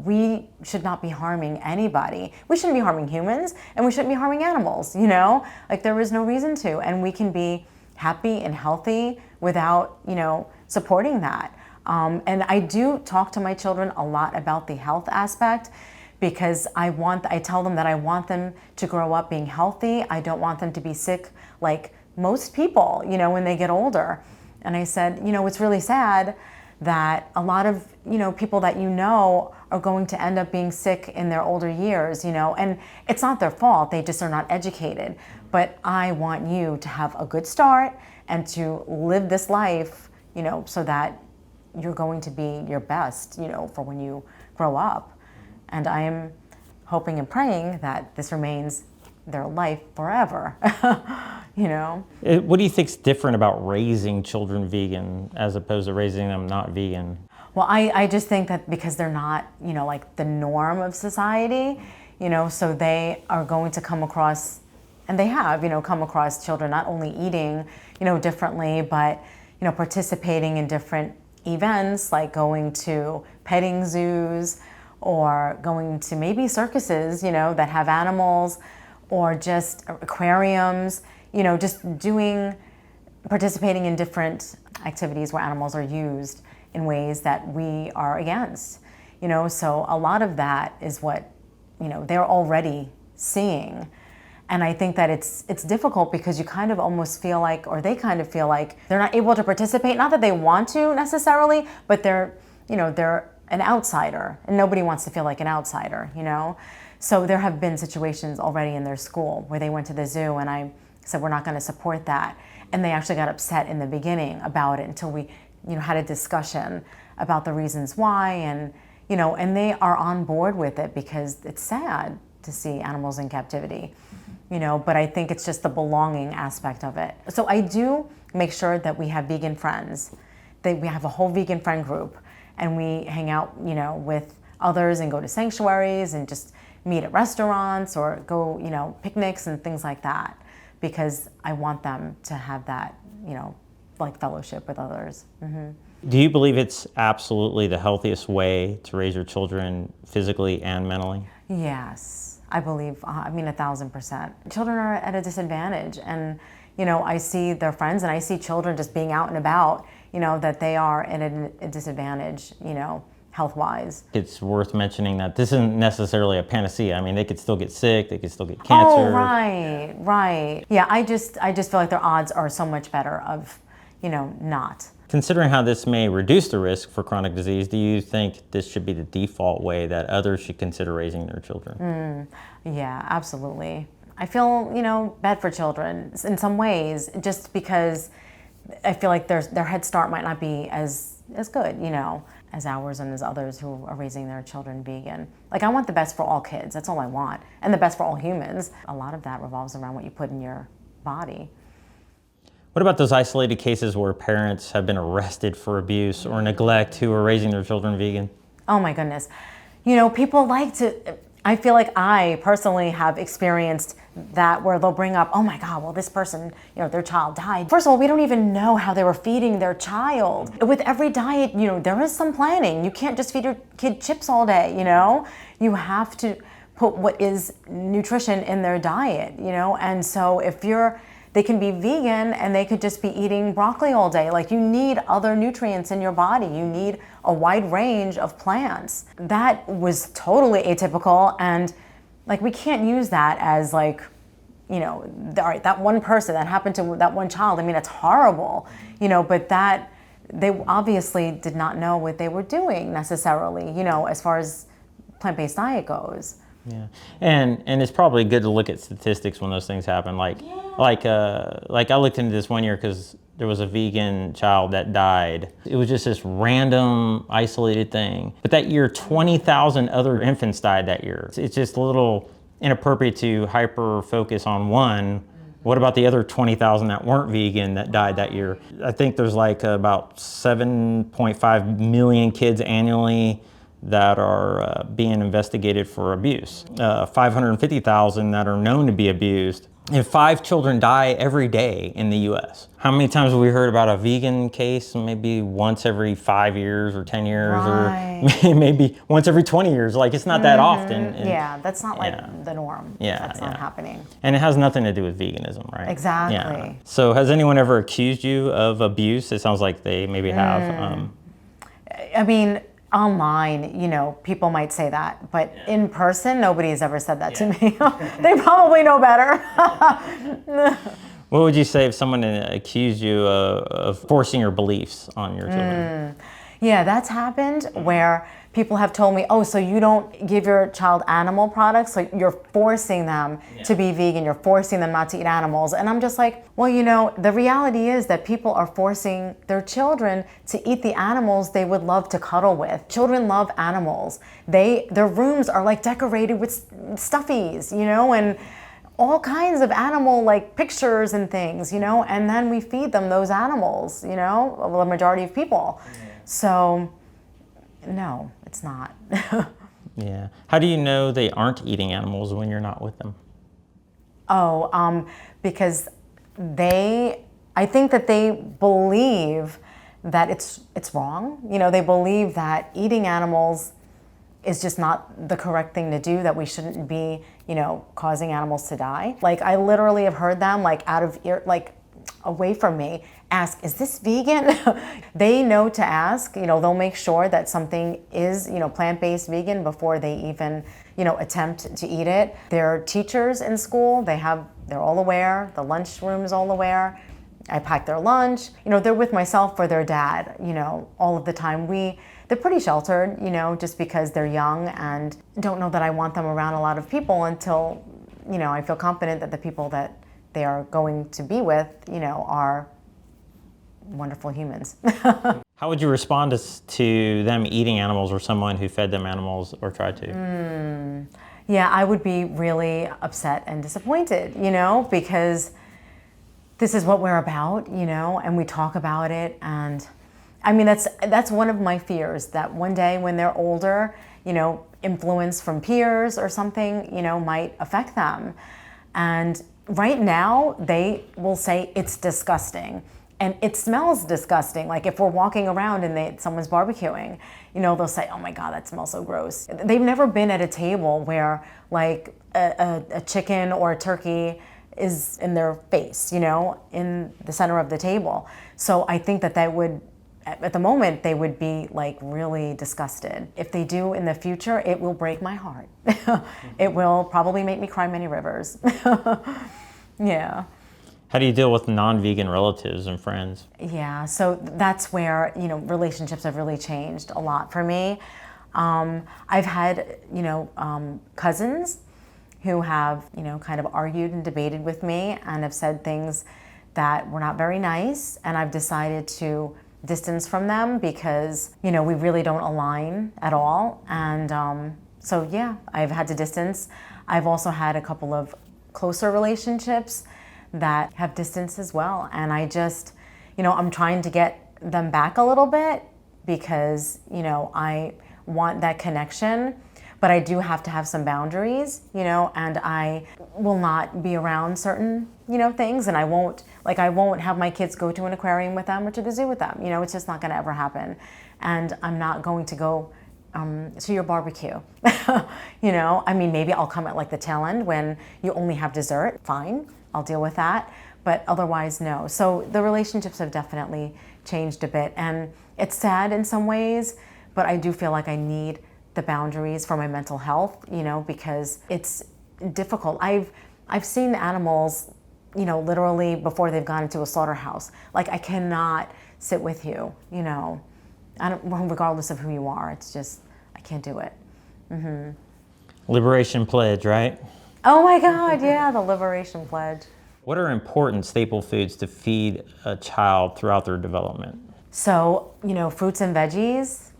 we should not be harming anybody. We shouldn't be harming humans, and we shouldn't be harming animals, Like, there is no reason to. And we can be happy and healthy without, supporting that. And I do talk to my children a lot about the health aspect, because I tell them that I want them to grow up being healthy. I don't want them to be sick like most people, when they get older. And I said, it's really sad that a lot of, people that are going to end up being sick in their older years, and it's not their fault, they just are not educated. But I want you to have a good start and to live this life, so that you're going to be your best, for when you grow up. And I am hoping and praying that this remains their life forever, What do you think's different about raising children vegan as opposed to raising them not vegan? Well, I just think that because they're not, like the norm of society, so they are going to come across, and they have, come across children not only eating, differently, but, participating in different events, like going to petting zoos, or going to maybe circuses, that have animals, or just aquariums, just participating in different activities where animals are used in ways that we are against. So a lot of that is what, they're already seeing. And I think that it's difficult because you kind of almost feel like, or they kind of feel like they're not able to participate, not that they want to necessarily, but they're an outsider, and nobody wants to feel like an outsider, So there have been situations already in their school where they went to the zoo and I said, we're not going to support that. And they actually got upset in the beginning about it until we, had a discussion about the reasons why, and, and they are on board with it because it's sad to see animals in captivity, but I think it's just the belonging aspect of it. So I do make sure that we have vegan friends. We have a whole vegan friend group, and we hang out, with others and go to sanctuaries and just meet at restaurants or go, picnics and things like that, because I want them to have that, like fellowship with others. Mm-hmm. Do you believe it's absolutely the healthiest way to raise your children physically and mentally? Yes, I believe, 1,000%. Children are at a disadvantage, and, I see their friends and I see children just being out and about, that they are at a disadvantage, health-wise. It's worth mentioning that this isn't necessarily a panacea. I mean, they could still get sick, they could still get cancer. Oh, right. Yeah, I just feel like their odds are so much better of, not. Considering how this may reduce the risk for chronic disease, do you think this should be the default way that others should consider raising their children? Yeah, absolutely. I feel, bad for children in some ways, just because I feel like their head start might not be as good, as ours and as others who are raising their children vegan. Like, I want the best for all kids. That's all I want. And the best for all humans. A lot of that revolves around what you put in your body. What about those isolated cases where parents have been arrested for abuse or neglect who are raising their children vegan? Oh my goodness. People like to, I feel like I personally have experienced that where they'll bring up, oh my God, well, this person, their child died. First of all, we don't even know how they were feeding their child. With every diet, there is some planning. You can't just feed your kid chips all day, You have to put what is nutrition in their diet, And so they can be vegan and they could just be eating broccoli all day. Like, you need other nutrients in your body. You need a wide range of plants. That was totally atypical, and like, we can't use that as like, all right, that one person, that happened to that one child. I mean, it's horrible, but that they obviously did not know what they were doing necessarily, as far as plant-based diet goes. Yeah, and it's probably good to look at statistics when those things happen. Like I looked into this one year because there was a vegan child that died. It was just this random, isolated thing. But that year, 20,000 other infants died that year. It's just a little inappropriate to hyper focus on one. What about the other 20,000 that weren't vegan that died that year? I think there's like about 7.5 million kids annually that are being investigated for abuse. 550,000 that are known to be abused. And 5 children die every day in the US. How many times have we heard about a vegan case? Maybe once every 5 years or 10 years, right. Or maybe once every 20 years. Like, it's not that often. And, that's not like the norm. That's not happening. And it has nothing to do with veganism, right? Exactly. Yeah. So has anyone ever accused you of abuse? It sounds like they maybe have. I mean, online, people might say that, but in person, nobody has ever said that to me. They probably know better. What would you say if someone accused you of forcing your beliefs on your children? Yeah, that's happened where people have told me, oh, so you don't give your child animal products, so you're forcing them to be vegan, you're forcing them not to eat animals. And I'm just like, well, the reality is that people are forcing their children to eat the animals they would love to cuddle with. Children love animals. Their rooms are like decorated with stuffies, and all kinds of animal like pictures and things, and then we feed them those animals, the majority of people. So no, it's not. Yeah. How do you know they aren't eating animals when you're not with them? Because I think that they believe that it's wrong. They believe that eating animals is just not the correct thing to do, that we shouldn't be, causing animals to die. Like, I literally have heard them, like, out of ear, like, away from me, ask, is this vegan? They know to ask, they'll make sure that something is, plant-based vegan before they even, attempt to eat it. Their teachers in school, they're all aware, the lunchroom is all aware. I pack their lunch, they're with myself or their dad, all of the time. They're pretty sheltered, just because they're young and don't know that I want them around a lot of people until, I feel confident that the people that they are going to be with, are wonderful humans. How would you respond to them eating animals, or someone who fed them animals or tried to? Yeah, I would be really upset and disappointed, because this is what we're about, and we talk about it. And I mean, that's one of my fears, that one day when they're older, influence from peers or something, might affect them. And right now, they will say it's disgusting. And it smells disgusting. Like, if we're walking around and someone's barbecuing, they'll say, oh my God, that smells so gross. They've never been at a table where like a chicken or a turkey is in their face, in the center of the table. So I think that at the moment, they would be like really disgusted. If they do in the future, it will break my heart. It will probably make me cry many rivers. Yeah. How do you deal with non-vegan relatives and friends? Yeah, so that's where, relationships have really changed a lot for me. I've had, cousins who have, kind of argued and debated with me and have said things that were not very nice, and I've decided to distance from them because, we really don't align at all. And so, yeah, I've had to distance. I've also had a couple of closer relationships that have distance as well. And I just, I'm trying to get them back a little bit because, I want that connection. but I do have to have some boundaries, and I will not be around certain, things, and I won't have my kids go to an aquarium with them or to the zoo with them. It's just not going to ever happen. And I'm not going to go to your barbecue. Maybe I'll come at like the tail end when you only have dessert. Fine, I'll deal with that. But otherwise, no. So the relationships have definitely changed a bit. And it's sad in some ways, but I do feel like I need the boundaries for my mental health, because it's difficult. I've seen animals, literally before they've gone into a slaughterhouse. Like, I cannot sit with you, regardless of who you are. It's just, I can't do it. Mm-hmm. Liberation Pledge, right? Oh my God, yeah, the Liberation Pledge. What are important staple foods to feed a child throughout their development? So, fruits and veggies,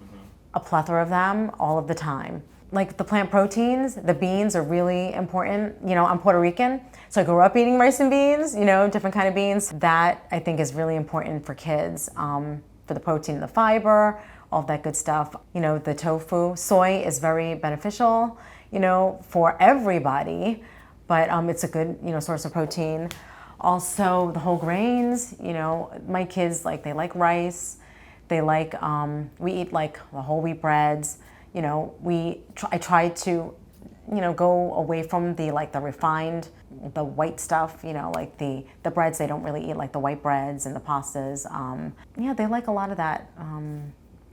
a plethora of them all of the time. Like the plant proteins, the beans are really important. I'm Puerto Rican, so I grew up eating rice and beans, different kind of beans. That I think is really important for kids, for the protein and the fiber, all that good stuff. The tofu, soy is very beneficial, for everybody, but it's a good, source of protein. Also, the whole grains, my kids, they like rice. They like, we eat like the whole wheat breads. I try to, go away from the refined, the white stuff, like the breads. They don't really eat like the white breads and the pastas. They like a lot of that.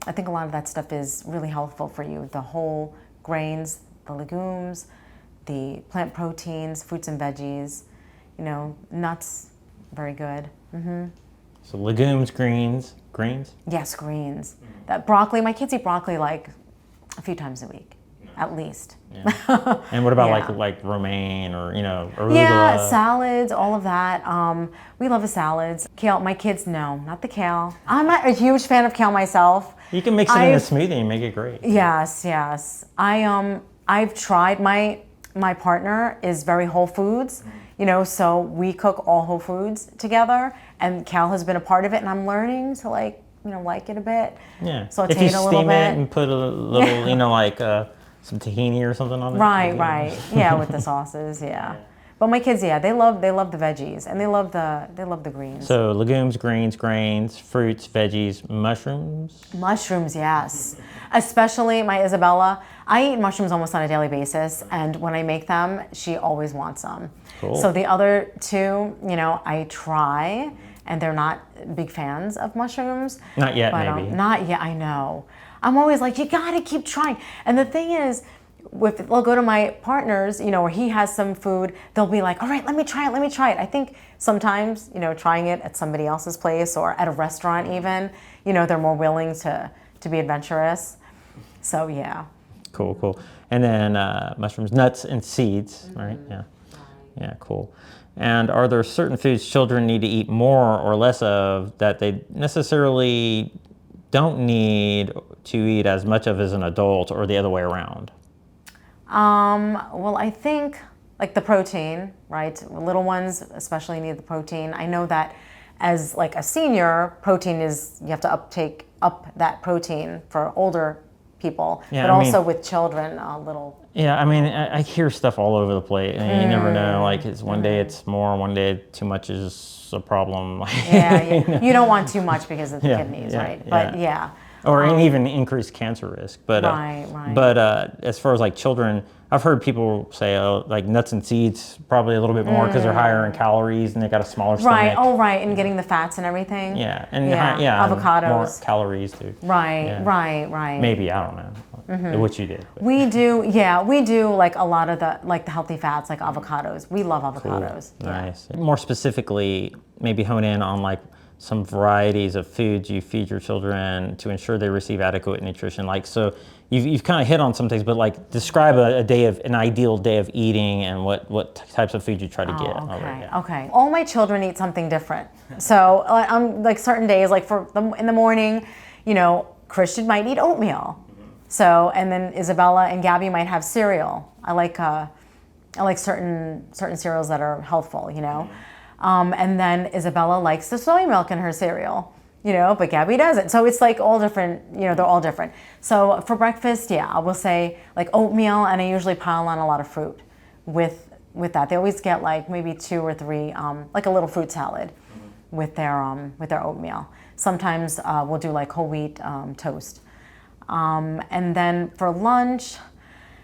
I think a lot of that stuff is really helpful for you. The whole grains, the legumes, the plant proteins, fruits and veggies, nuts, very good. Mm-hmm. So legumes, greens? Yes, greens. That broccoli, my kids eat broccoli like a few times a week, at least. Yeah. And what about like romaine or, arugula? Yeah, salads, all of that. We love the salads. Kale, my kids, no, not the kale. I'm not a huge fan of kale myself. You can mix it in a smoothie and make it great. Yes. I've tried. My partner is very whole foods, so we cook all whole foods together, and kale has been a part of it, and I'm learning to like it a bit. Yeah. Saute if you it a little steam bit it and put a little, some tahini or something on it. Right. Yeah, with the sauces. Yeah. But my kids, they love the veggies, and they love the greens. So legumes, greens, grains, fruits, veggies, mushrooms. Mushrooms, yes. Especially my Isabella. I eat mushrooms almost on a daily basis, and when I make them, she always wants them. Cool. So the other two, I try, and they're not big fans of mushrooms. Not yet, maybe. Not yet, I know. I'm always like, you gotta keep trying. And the thing is, they'll go to my partners, where he has some food, they'll be like, all right, let me try it. I think sometimes, trying it at somebody else's place or at a restaurant even, they're more willing to be adventurous. So, yeah. Cool. And then mushrooms, nuts, and seeds, right? Yeah. Yeah, cool. And are there certain foods children need to eat more or less of that they necessarily don't need to eat as much of as an adult, or the other way around? Well, I think like the protein, right? Little ones especially need the protein. I know that as like a senior, protein is, you have to up that protein for older people, but also with children, little. Yeah, I hear stuff all over the place, and you never know. Like, it's one day it's more, one day too much is a problem. Yeah. You don't want too much because of the kidneys, right? But or even increased cancer risk. But right. But as far as like children, I've heard people say like nuts and seeds probably a little bit more because they're higher in calories and they got a smaller stomach. Right. Oh, right. And getting the fats and everything. Yeah. And avocados. And more calories too. Right. Maybe, I don't know what you did. But. We do like a lot of the healthy fats, like avocados. We love avocados. Cool. Nice. More specifically, maybe hone in on like some varieties of foods you feed your children to ensure they receive adequate nutrition. Like, so you've kind of hit on some things, but like describe an ideal day of eating and what types of food you try to get. Okay. All my children eat something different. So on like certain days, like in the morning, Christian might eat oatmeal. So, and then Isabella and Gabby might have cereal. I like certain cereals that are healthful, And then Isabella likes the soy milk in her cereal, but Gabby doesn't. So it's like all different, they're all different. So for breakfast, I will say like oatmeal, and I usually pile on a lot of fruit with that. They always get like maybe 2 or 3, like a little fruit salad with their oatmeal. Sometimes we'll do like whole wheat toast. And then for lunch,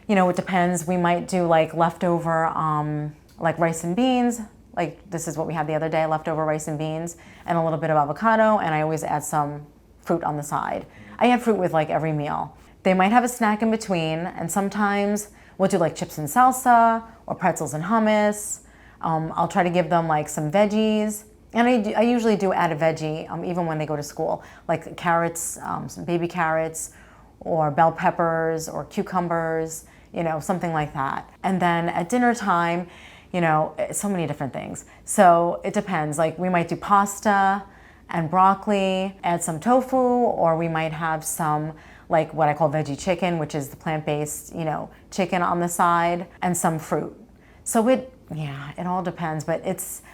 it depends. We might do like leftover, like rice and beans. Like this is what we had the other day, leftover rice and beans and a little bit of avocado. And I always add some fruit on the side. I add fruit with like every meal. They might have a snack in between. And sometimes we'll do like chips and salsa or pretzels and hummus. I'll try to give them like some veggies. And I usually do add a veggie even when they go to school, like carrots, some baby carrots, or bell peppers or cucumbers, something like that. And then at dinner time, so many different things. So it depends. Like we might do pasta and broccoli, add some tofu, or we might have some like what I call veggie chicken, which is the plant-based, chicken on the side, and some fruit. So it all depends. But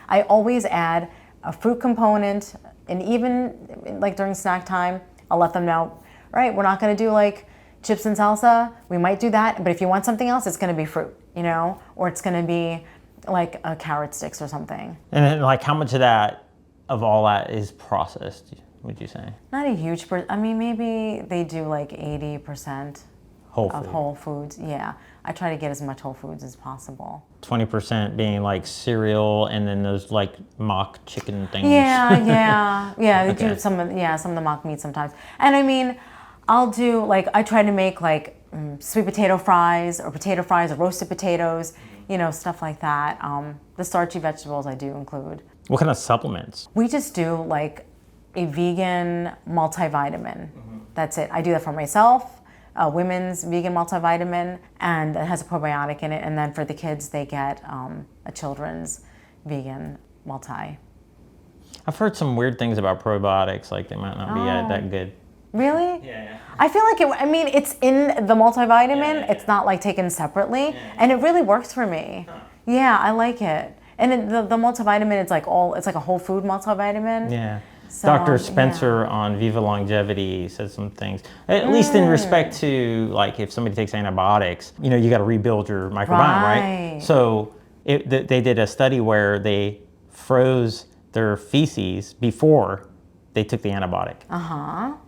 I always add a fruit component, and even like during snack time, I'll let them know, right, we're not going to do like chips and salsa. We might do that, but if you want something else, it's going to be fruit, or it's going to be like a carrot sticks or something. And then like how much of all that is processed, would you say? Not a huge maybe they do like 80% of whole foods. Yeah, I try to get as much whole foods as possible. 20% being like cereal, and then those like mock chicken things. Yeah. They do some of the mock meat sometimes. And I'll do like, I try to make like sweet potato fries or roasted potatoes, stuff like that. The starchy vegetables I do include. What kind of supplements? We just do like a vegan multivitamin. That's it. I do that for myself, a women's vegan multivitamin, and it has a probiotic in it. And then for the kids, they get a children's vegan multi. I've heard some weird things about probiotics, like they might not be that good. Really? Yeah. I feel like it's in the multivitamin. Yeah. It's not like taken separately, and it really works for me. Huh. Yeah, I like it. And the multivitamin, it's like a whole food multivitamin. Yeah. So, Dr. Spencer on Viva Longevity said some things, at least in respect to like if somebody takes antibiotics, you got to rebuild your microbiome, right? So they did a study where they froze their feces before they took the antibiotic.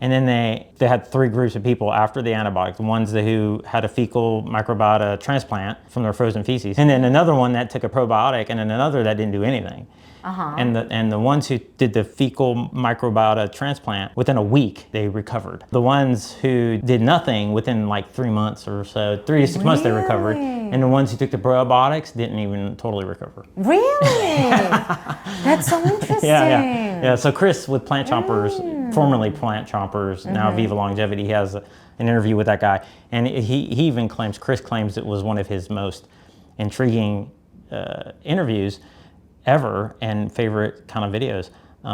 And then they had 3 groups of people after the antibiotic. The ones who had a fecal microbiota transplant from their frozen feces, and then another one that took a probiotic, and then another that didn't do anything. And the ones who did the fecal microbiota transplant, within a week they recovered. The ones who did nothing, within like 3 months or so, 3 to 6 months they recovered. And the ones who took the probiotics didn't even totally recover. Really? That's so interesting. Yeah. So Chris with Plant Chompers, formerly Plant Chompers, now Viva Longevity, he has an interview with that guy, and Chris claims it was one of his most intriguing interviews ever and favorite kind of videos,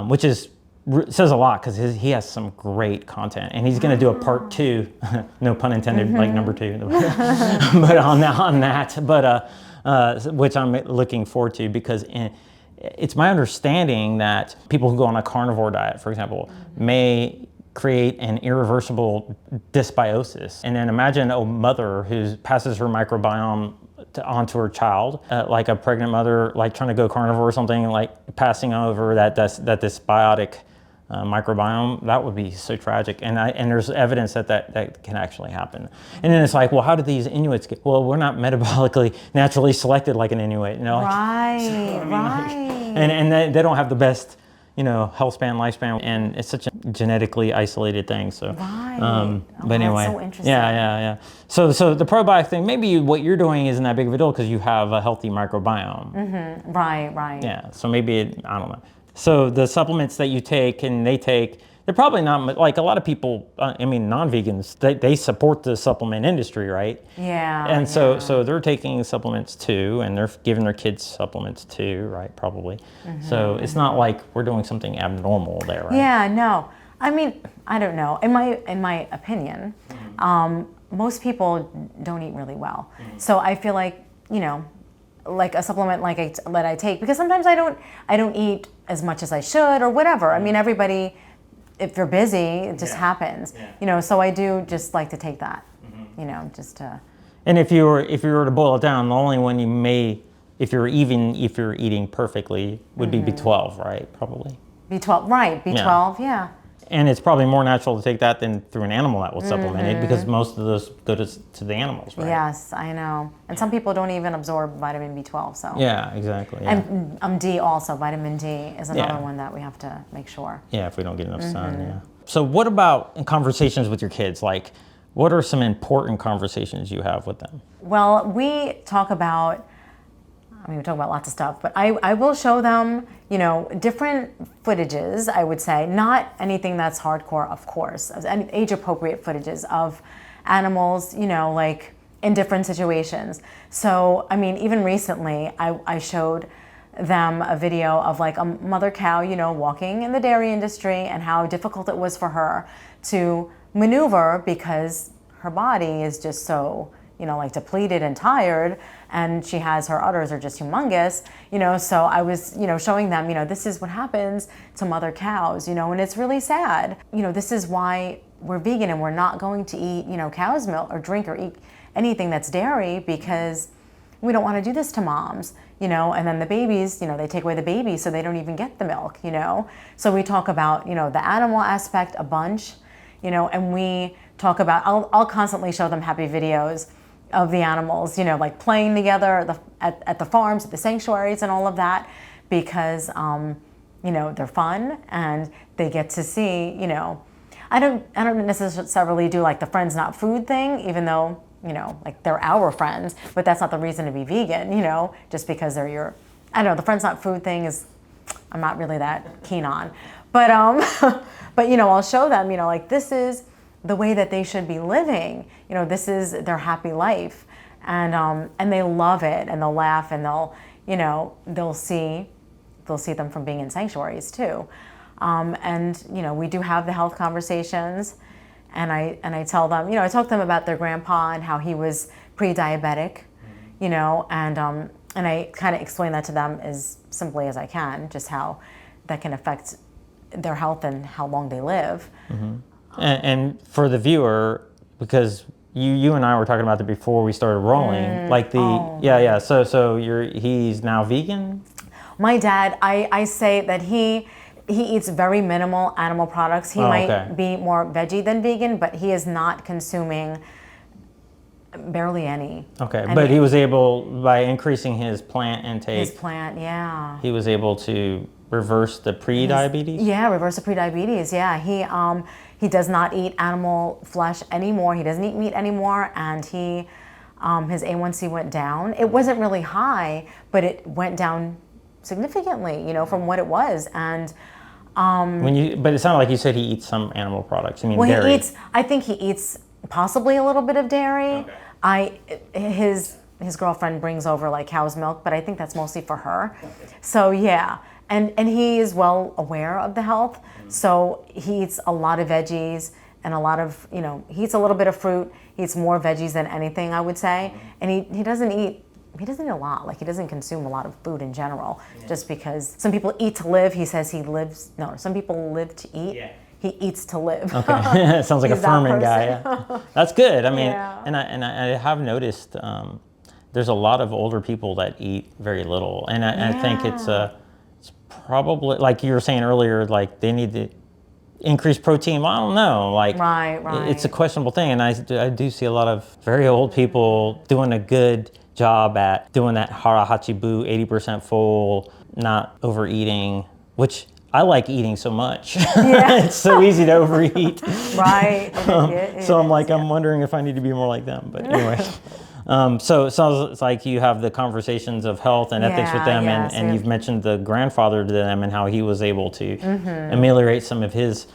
which says a lot because he has some great content, and he's going to do a part 2, no pun intended, like number 2, but on that, which I'm looking forward to, because it's my understanding that people who go on a carnivore diet, for example, may create an irreversible dysbiosis. And then imagine a mother who passes her microbiome onto her child, like a pregnant mother, like trying to go carnivore or something, like passing over that dysbiotic microbiome. That would be so tragic. And there's evidence that can actually happen. And then it's like, well, how did these Inuits get? Well, we're not metabolically naturally selected like an Inuit, and they don't have the best, lifespan, and it's such a genetically isolated thing. So, but anyway, that's so interesting. Yeah. So the probiotic thing, maybe what you're doing isn't that big of a deal because you have a healthy microbiome. Right. Yeah. So maybe I don't know. So the supplements that you take and they take, they're probably not like a lot of people. Non-vegans, they support the supplement industry, right? Yeah. And so they're taking supplements too, and they're giving their kids supplements too, right? Probably. So it's not like we're doing something abnormal there, right? Yeah. No. I don't know. In my opinion, most people don't eat really well. So I feel like like a supplement that I take, because sometimes I don't eat as much as I should or whatever. Everybody if you're busy, it just happens. So I do just like to take that, just to. And if you were to boil it down, the only one you may, if you're eating perfectly, would be B12, right? Probably. B12, right? B12, yeah. And it's probably more natural to take that than through an animal that will supplement it, because most of those go to the animals, right? Yes, I know. And some people don't even absorb vitamin B12, so. Yeah, exactly. Yeah. And D also, vitamin D is another one that we have to make sure. Yeah, if we don't get enough sun, yeah. So what about in conversations with your kids? Like, what are some important conversations you have with them? Well, we talk about lots of stuff, but I will show them, different footages, I would say, not anything that's hardcore, of course, age-appropriate footages of animals, like in different situations. So, even recently, I showed them a video of like a mother cow, walking in the dairy industry, and how difficult it was for her to maneuver because her body is just so, like depleted and tired, and she has, her udders are just humongous, so I was, showing them, this is what happens to mother cows, and it's really sad. This is why we're vegan, and we're not going to eat, cow's milk or drink or eat anything that's dairy, because we don't want to do this to moms, and then the babies, they take away the baby, so they don't even get the milk, So we talk about, the animal aspect a bunch, and we talk about, I'll constantly show them happy videos of the animals, like playing together at the farms, at the sanctuaries and all of that, because, they're fun, and they get to see, I don't necessarily do like the friends not food thing, even though, like they're our friends, but that's not the reason to be vegan, just because they're your, I don't know, the friends not food thing is, I'm not really that keen on, but, but, I'll show them, like this is the way that they should be living, this is their happy life, and they love it, and they'll laugh, and they'll see them from being in sanctuaries too, and we do have the health conversations, and I tell them, I talk to them about their grandpa and how he was pre-diabetic, and I kind of explain that to them as simply as I can, just how that can affect their health and how long they live. And for the viewer, because you and I were talking about that before we started rolling, like so he's now vegan? My dad, I say that he eats very minimal animal products. He might be more veggie than vegan, but he is not consuming barely any. Okay, but he was able, by increasing his plant intake, he was able to reverse the pre-diabetes? Reverse the pre-diabetes, He does not eat animal flesh anymore. He doesn't eat meat anymore, and his A1C went down. It wasn't really high, but it went down significantly, from what it was. And but it sounded like you said he eats some animal products. I mean, dairy. I think he eats possibly a little bit of dairy. His girlfriend brings over like cow's milk, but I think that's mostly for her. So and he is well aware of the health. So he eats a lot of veggies and a lot of, he eats a little bit of fruit. He eats more veggies than anything, I would say. And he doesn't eat a lot. Like, he doesn't consume a lot of food in general, just because some people eat to live. He says some people live to eat. He eats to live. Okay, sounds like a Furman guy. Yeah. That's good. I mean, and I have noticed there's a lot of older people that eat very little, and I think it's probably, like you were saying earlier, like they need to increase protein. Well, I don't know, like right. It's a questionable thing, and I do see a lot of very old people doing a good job at doing that hara-hachi-bu, 80% full, not overeating, which I like eating so much. It's so easy to overeat. Right. So I'm like, I'm wondering if I need to be more like them. But anyway, so it sounds like you have the conversations of health and ethics with them, and you've mentioned the grandfather to them and how he was able to ameliorate some of his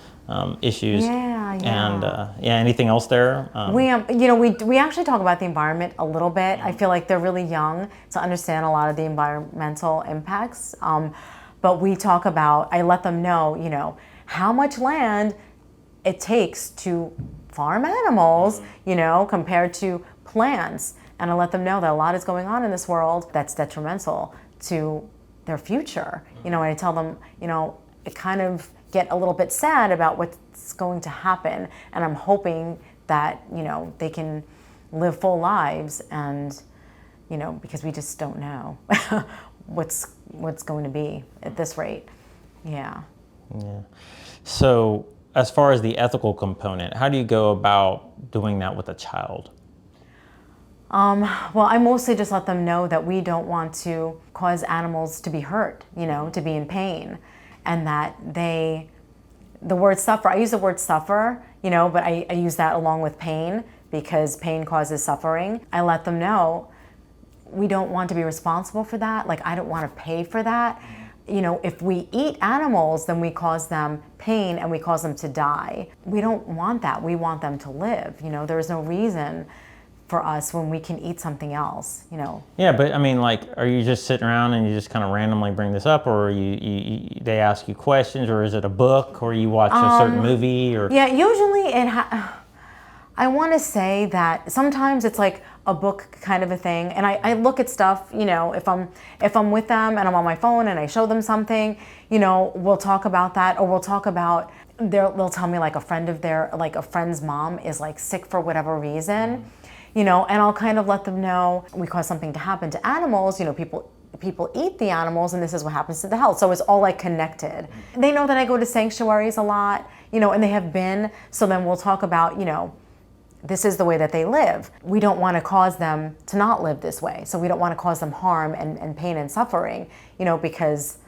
issues. And anything else there? We actually talk about the environment a little bit. I feel like they're really young to understand a lot of the environmental impacts. But we talk about, I let them know, how much land it takes to farm animals, compared to plants. And I let them know that a lot is going on in this world that's detrimental to their future. And I tell them, it kind of get a little bit sad about what's going to happen. And I'm hoping that, they can live full lives, and, because we just don't know what's going to be at this rate. Yeah. Yeah. So as far as the ethical component, how do you go about doing that with a child? Well, I mostly just let them know that we don't want to cause animals to be hurt, to be in pain, and that the word suffer, I use the word suffer, but I use that along with pain, because pain causes suffering. I let them know we don't want to be responsible for that. Like, I don't want to pay for that. If we eat animals, then we cause them pain and we cause them to die. We don't want that. We want them to live. There is no reason for us when we can eat something else, Yeah, but I mean, like, are you just sitting around and you just kind of randomly bring this up, or they ask you questions, or is it a book, or you watch a certain movie, or? Yeah, usually I want to say that sometimes it's like a book kind of a thing, and I look at stuff, if I'm with them and I'm on my phone and I show them something, we'll talk about that, or we'll talk about, they'll tell me like a friend's mom is like sick for whatever reason, and I'll kind of let them know we cause something to happen to animals, people eat the animals, and this is what happens to the health. So it's all like connected. They know that I go to sanctuaries a lot, and they have been, so then we'll talk about, this is the way that they live. We don't want to cause them to not live this way. So we don't want to cause them harm and pain and suffering, because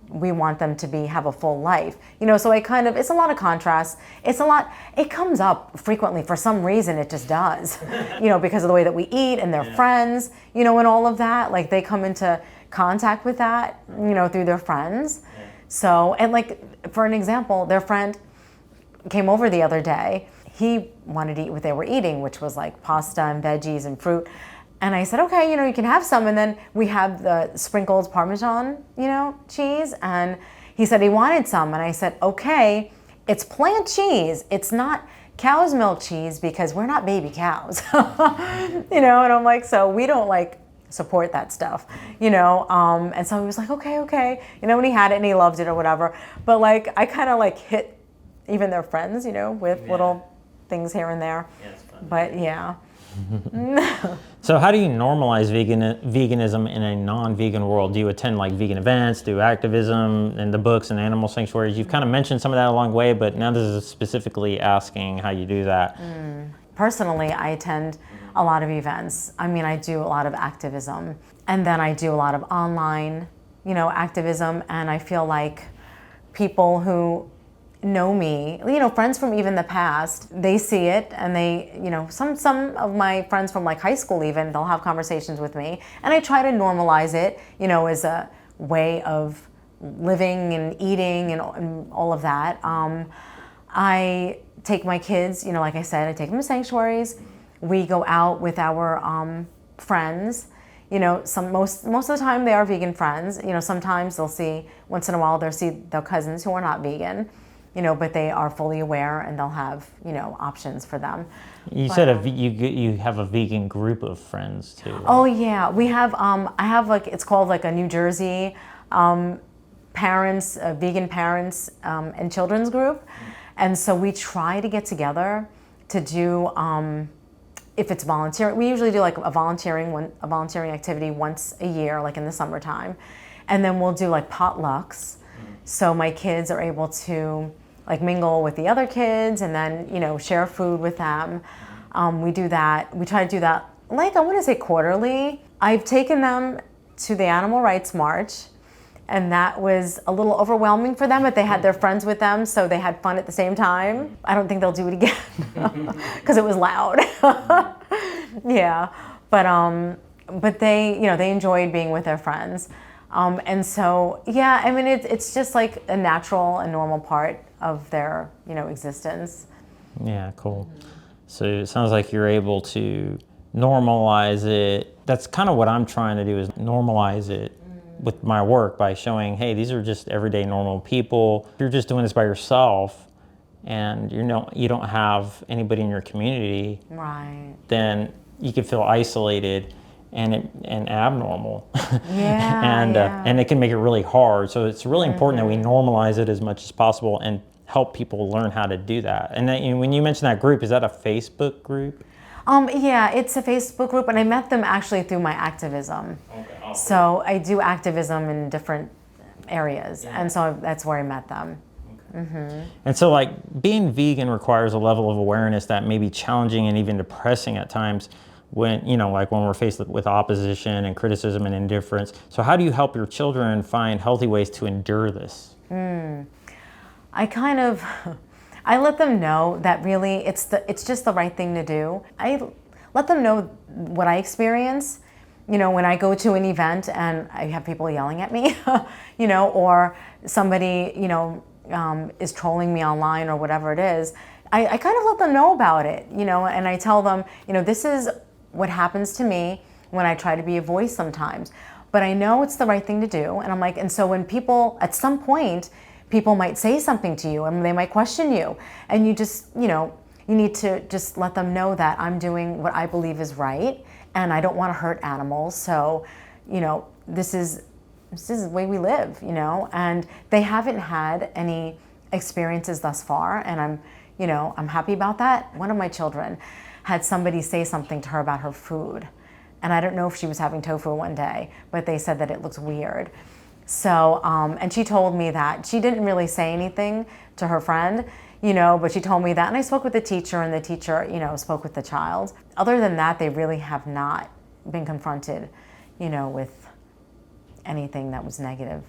we want them to have a full life. So it's a lot of contrast. It comes up frequently. For some reason, it just does, because of the way that we eat and their friends, and all of that. Like, they come into contact with that, through their friends. So, and like, for an example, their friend came over the other day. He wanted to eat what they were eating, which was like pasta and veggies and fruit. And I said, okay, you can have some. And then we have the sprinkled Parmesan, cheese. And he said he wanted some. And I said, okay, it's plant cheese. It's not cow's milk cheese, because we're not baby cows. And I'm like, so we don't like support that stuff, and so he was like, okay, and he had it and he loved it or whatever. But like, I kind of like hit even their friends, with little things here and there. Yeah, it's fun. But yeah. So how do you normalize veganism in a non-vegan world? Do you attend like vegan events, do activism in the books and animal sanctuaries? You've kind of mentioned some of that along the way, but now this is specifically asking how you do that. Personally, I attend a lot of events. I mean, I do a lot of activism, and then I do a lot of online, activism, and I feel like people who know me, friends from even the past, they see it, and they, some of my friends from like high school even, they'll have conversations with me, and I try to normalize it, as a way of living and eating and all of that. I take my kids, like I said, I take them to sanctuaries. We go out with our friends. Most of the time they are vegan friends. Sometimes once in a while they'll see their cousins who are not vegan. But they are fully aware, and they'll have, options for them. You said you have a vegan group of friends too, right? Oh yeah, we have, I have like, it's called like a New Jersey parents, vegan parents and children's group. And so we try to get together to do, if it's volunteering, we usually do like a volunteering activity once a year, like in the summertime. And then we'll do like potlucks. So my kids are able to like mingle with the other kids, and then, share food with them. We do that. We try to do that, like, I want to say quarterly. I've taken them to the Animal Rights March, and that was a little overwhelming for them, but they had their friends with them, so they had fun at the same time. I don't think they'll do it again because it was loud. Yeah, but they, they enjoyed being with their friends. And so, yeah, I mean, it's just like a natural and normal part of their, existence. Yeah, cool. So it sounds like you're able to normalize it. That's kind of what I'm trying to do, is normalize it with my work by showing, hey, these are just everyday normal people. If you're just doing this by yourself and you don't have anybody in your community, right, then you can feel isolated. and abnormal. Yeah, and it can make it really hard. So it's really important that we normalize it as much as possible and help people learn how to do that. And then, when you mentioned that group, is that a Facebook group? Yeah, it's a Facebook group, and I met them actually through my activism. Okay. So I do activism in different areas, and so that's where I met them. And so, like, being vegan requires a level of awareness that may be challenging and even depressing at times when, like when we're faced with opposition and criticism and indifference. So how do you help your children find healthy ways to endure this? I let them know that really it's just the right thing to do. I let them know what I experience. When I go to an event and I have people yelling at me, or somebody, is trolling me online or whatever it is, I kind of let them know about it, and I tell them, this is what happens to me when I try to be a voice sometimes. But I know it's the right thing to do. And I'm like, and so when people, at some point, people might say something to you and they might question you, and you just, you need to just let them know that I'm doing what I believe is right and I don't want to hurt animals. So, this is the way we live, and they haven't had any experiences thus far, and I'm happy about that. One of my children had somebody say something to her about her food, and I don't know if she was having tofu one day, but they said that it looks weird. So, and she told me that she didn't really say anything to her friend, but she told me that, and I spoke with the teacher, and the teacher, spoke with the child. Other than that, they really have not been confronted, with anything that was negative.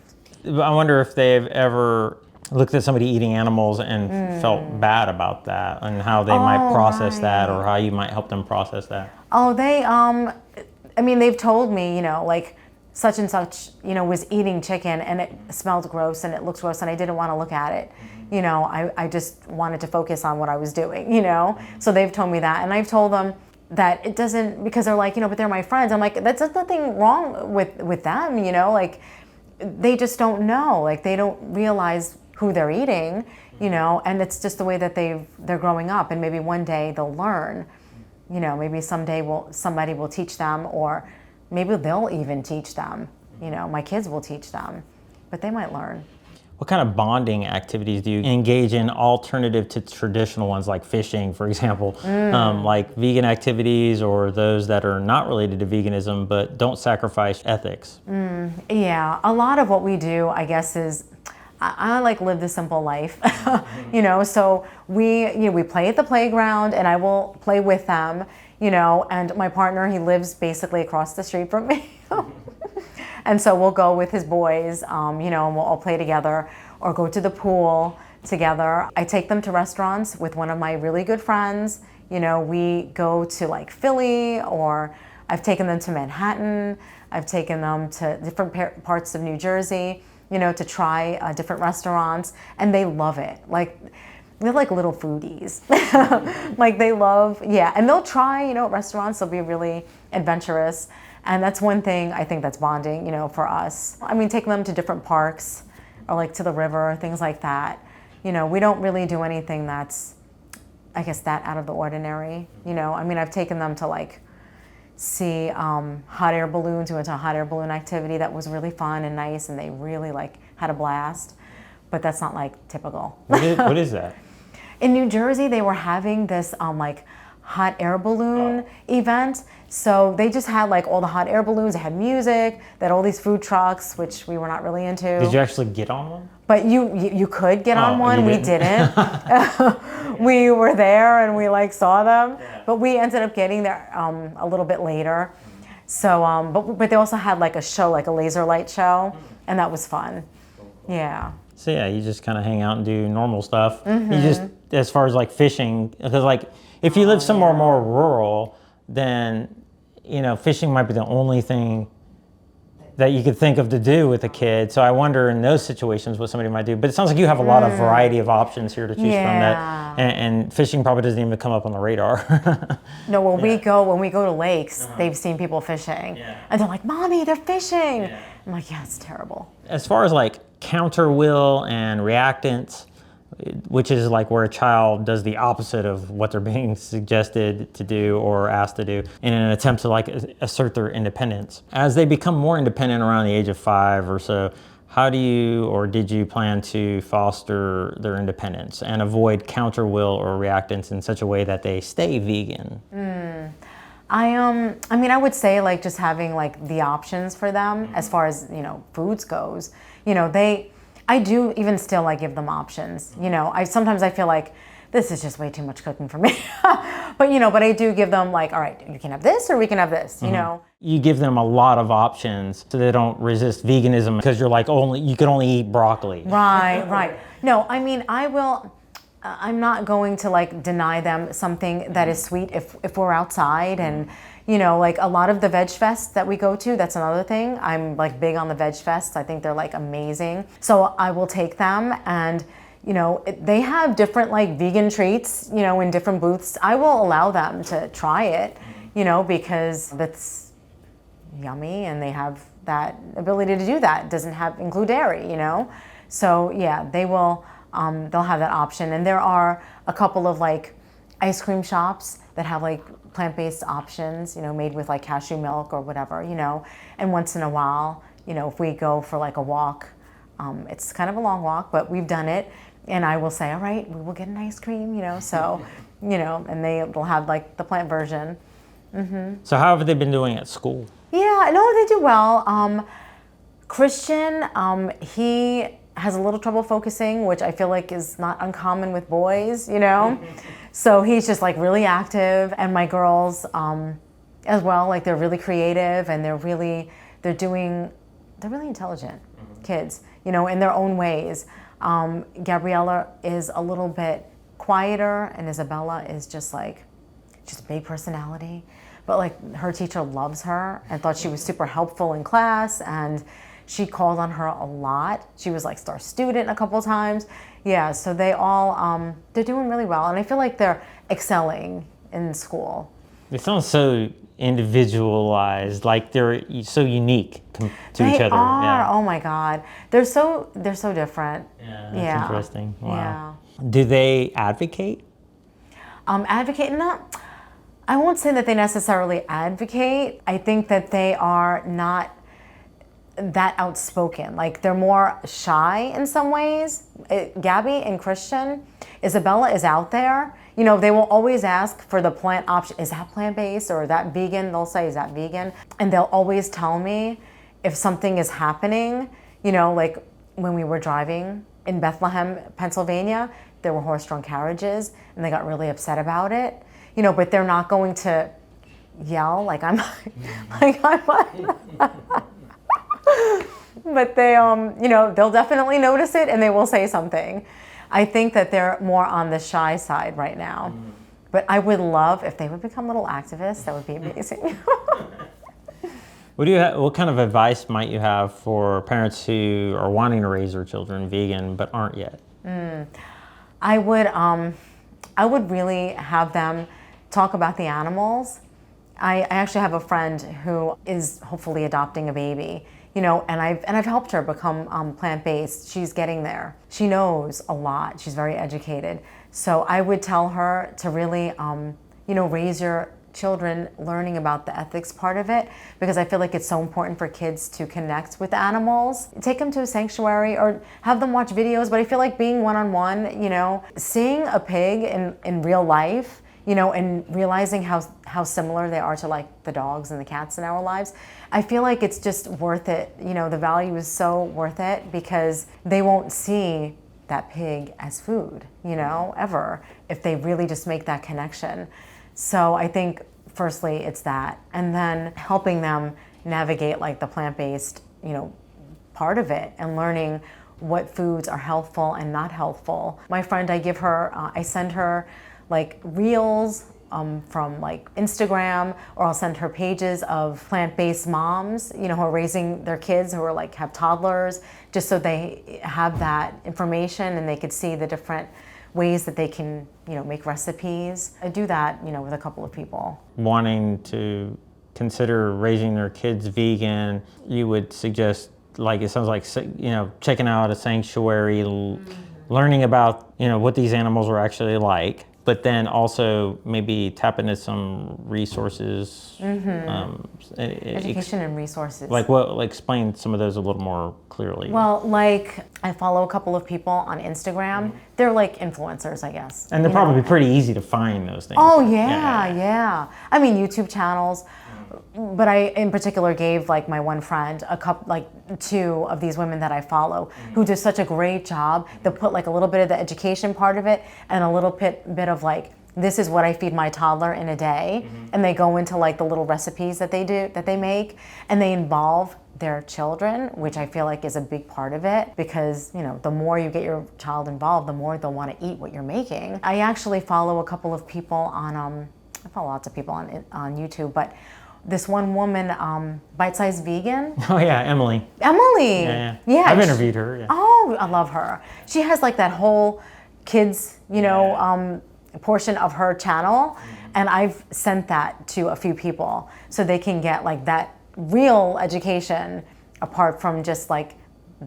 I wonder if they've ever looked at somebody eating animals and felt bad about that, and how they might process that, or how you might help them process that. Oh, they've told me, like, such and such, was eating chicken and it smelled gross and it looks gross and I didn't want to look at it. I just wanted to focus on what I was doing, So they've told me that, and I've told them that it doesn't, because they're like, but they're my friends. I'm like, there's nothing wrong with them, like, they just don't know, like, they don't realize who they're eating, and it's just the way that they're growing up, and maybe one day they'll learn, maybe someday somebody will teach them, or maybe they'll even teach them, my kids will teach them, but they might learn. What kind of bonding activities do you engage in alternative to traditional ones, like fishing, for example, like vegan activities, or those that are not related to veganism but don't sacrifice ethics? Yeah, a lot of what we do, I guess, is I like live the simple life, so we play at the playground, and I will play with them, and my partner, he lives basically across the street from me. And so we'll go with his boys, and we'll all play together or go to the pool together. I take them to restaurants with one of my really good friends. We go to like Philly, or I've taken them to Manhattan. I've taken them to different parts of New Jersey, to try different restaurants, and they love it. Like, they're like little foodies. Like, they love, and they'll try, at restaurants, they'll be really adventurous. And that's one thing I think that's bonding, for us. Taking them to different parks, or like to the river, things like that. We don't really do anything that's, I guess, that out of the ordinary. I've taken them to like see hot air balloons. We went to a hot air balloon activity that was really fun and nice, and they really like had a blast. But that's not like typical. What is that? In New Jersey, they were having this like hot air balloon event. So they just had like all the hot air balloons. They had music. They had all these food trucks, which we were not really into. Did you actually get on one? But you could get on one. We didn't. We were there and we like saw them, but we ended up getting there a little bit later. So, but they also had like a show, like a laser light show, and that was fun. Yeah. So yeah, you just kind of hang out and do normal stuff. You just, as far as like fishing, because like if you live somewhere more rural, then fishing might be the only thing that you could think of to do with a kid. So I wonder in those situations what somebody might do. But it sounds like you have a lot of variety of options here to choose from. That, and fishing probably doesn't even come up on the radar. No, when we go to lakes, they've seen people fishing, and they're like, "Mommy, they're fishing." I'm like, "Yeah, it's terrible." As far as like counter will and reactance, which is like where a child does the opposite of what they're being suggested to do or asked to do in an attempt to like assert their independence. As they become more independent around the age of 5 or so, how do you or did you plan to foster their independence and avoid counter will or reactance in such a way that they stay vegan? I mean, I would say like just having like the options for them as far as, foods goes. I do even still like give them options. Sometimes I feel like this is just way too much cooking for me. but I do give them like, all right, you can have this or we can have this, You give them a lot of options so they don't resist veganism because you're like, you can only eat broccoli. Right. No, I mean, I'm not going to like deny them something that is sweet if we're outside and, like a lot of the veg fests that we go to, that's another thing. I'm like big on the veg fests. I think they're like amazing. So I will take them and, they have different like vegan treats, in different booths. I will allow them to try it, because that's yummy and they have that ability to do that. It doesn't include dairy, So yeah, they'll have that option. And there are a couple of like ice cream shops that have like plant-based options, made with like cashew milk or whatever, and once in a while, if we go for like a walk, it's kind of a long walk, but we've done it. And I will say, all right, we will get an ice cream, so, and they'll have like the plant version. So how have they been doing at school? Yeah, no, they do well. Christian, he has a little trouble focusing, which I feel like is not uncommon with boys, So he's just like really active, and my girls as well, like they're really creative and they're really intelligent kids, in their own ways. Gabriella is a little bit quieter and Isabella is just a big personality. But like her teacher loves her and thought she was super helpful in class, and she called on her a lot. She was like star student a couple times. Yeah, so they all, they're doing really well. And I feel like they're excelling in school. They sound so individualized, like they're so unique to each other. They are, yeah. Oh my God. They're so different. Yeah, that's interesting. Wow. Yeah. Do they advocate? Advocate, I won't say that they necessarily advocate. I think that they are not that outspoken. Like they're more shy in some ways. Gabby and Christian, Isabella is out there. They will always ask for the plant option. Is that plant-based or is that vegan? They'll say, is that vegan? And they'll always tell me if something is happening, like when we were driving in Bethlehem, Pennsylvania, there were horse-drawn carriages and they got really upset about it, but they're not going to yell like I'm but they, they'll definitely notice it and they will say something. I think that they're more on the shy side right now. But I would love if they would become little activists. That would be amazing. What kind of advice might you have for parents who are wanting to raise their children vegan but aren't yet? I would really have them talk about the animals. I actually have a friend who is hopefully adopting a baby. And I've helped her become plant-based. She's getting there. She knows a lot. She's very educated. So I would tell her to really, raise your children learning about the ethics part of it, because I feel like it's so important for kids to connect with animals. Take them to a sanctuary or have them watch videos, but I feel like being one-on-one, seeing a pig in real life, and realizing how similar they are to like the dogs and the cats in our lives, I feel like it's just worth it. The value is so worth it because they won't see that pig as food, ever, if they really just make that connection. So I think firstly it's that, and then helping them navigate like the plant-based, part of it and learning what foods are healthful and not healthful. My friend, I send her like reels from like Instagram, or I'll send her pages of plant-based moms, who are raising their kids, who are like have toddlers, just so they have that information and they could see the different ways that they can, make recipes. I do that, with a couple of people. Wanting to consider raising their kids vegan, you would suggest, like, it sounds like, checking out a sanctuary, learning about, what these animals were actually like, but then also maybe tap into some resources. Education and resources. Like explain some of those a little more clearly. Well, like I follow a couple of people on Instagram. They're like influencers, I guess. And they're probably pretty easy to find, those things. Oh yeah. I mean, YouTube channels. But I, in particular, gave like my one friend two of these women that I follow who do such a great job. They'll put like a little bit of the education part of it and a little bit of like, this is what I feed my toddler in a day. And they go into like the little recipes that they make, and they involve their children, which I feel like is a big part of it, because the more you get your child involved, the more they'll want to eat what you're making. I actually follow a couple of people on, I follow lots of people on YouTube, but this one woman, Bite-Sized Vegan. Oh yeah, Emily. Yeah. I've interviewed her. Yeah. Oh, I love her. She has like that whole kids, portion of her channel, and I've sent that to a few people so they can get like that real education apart from just like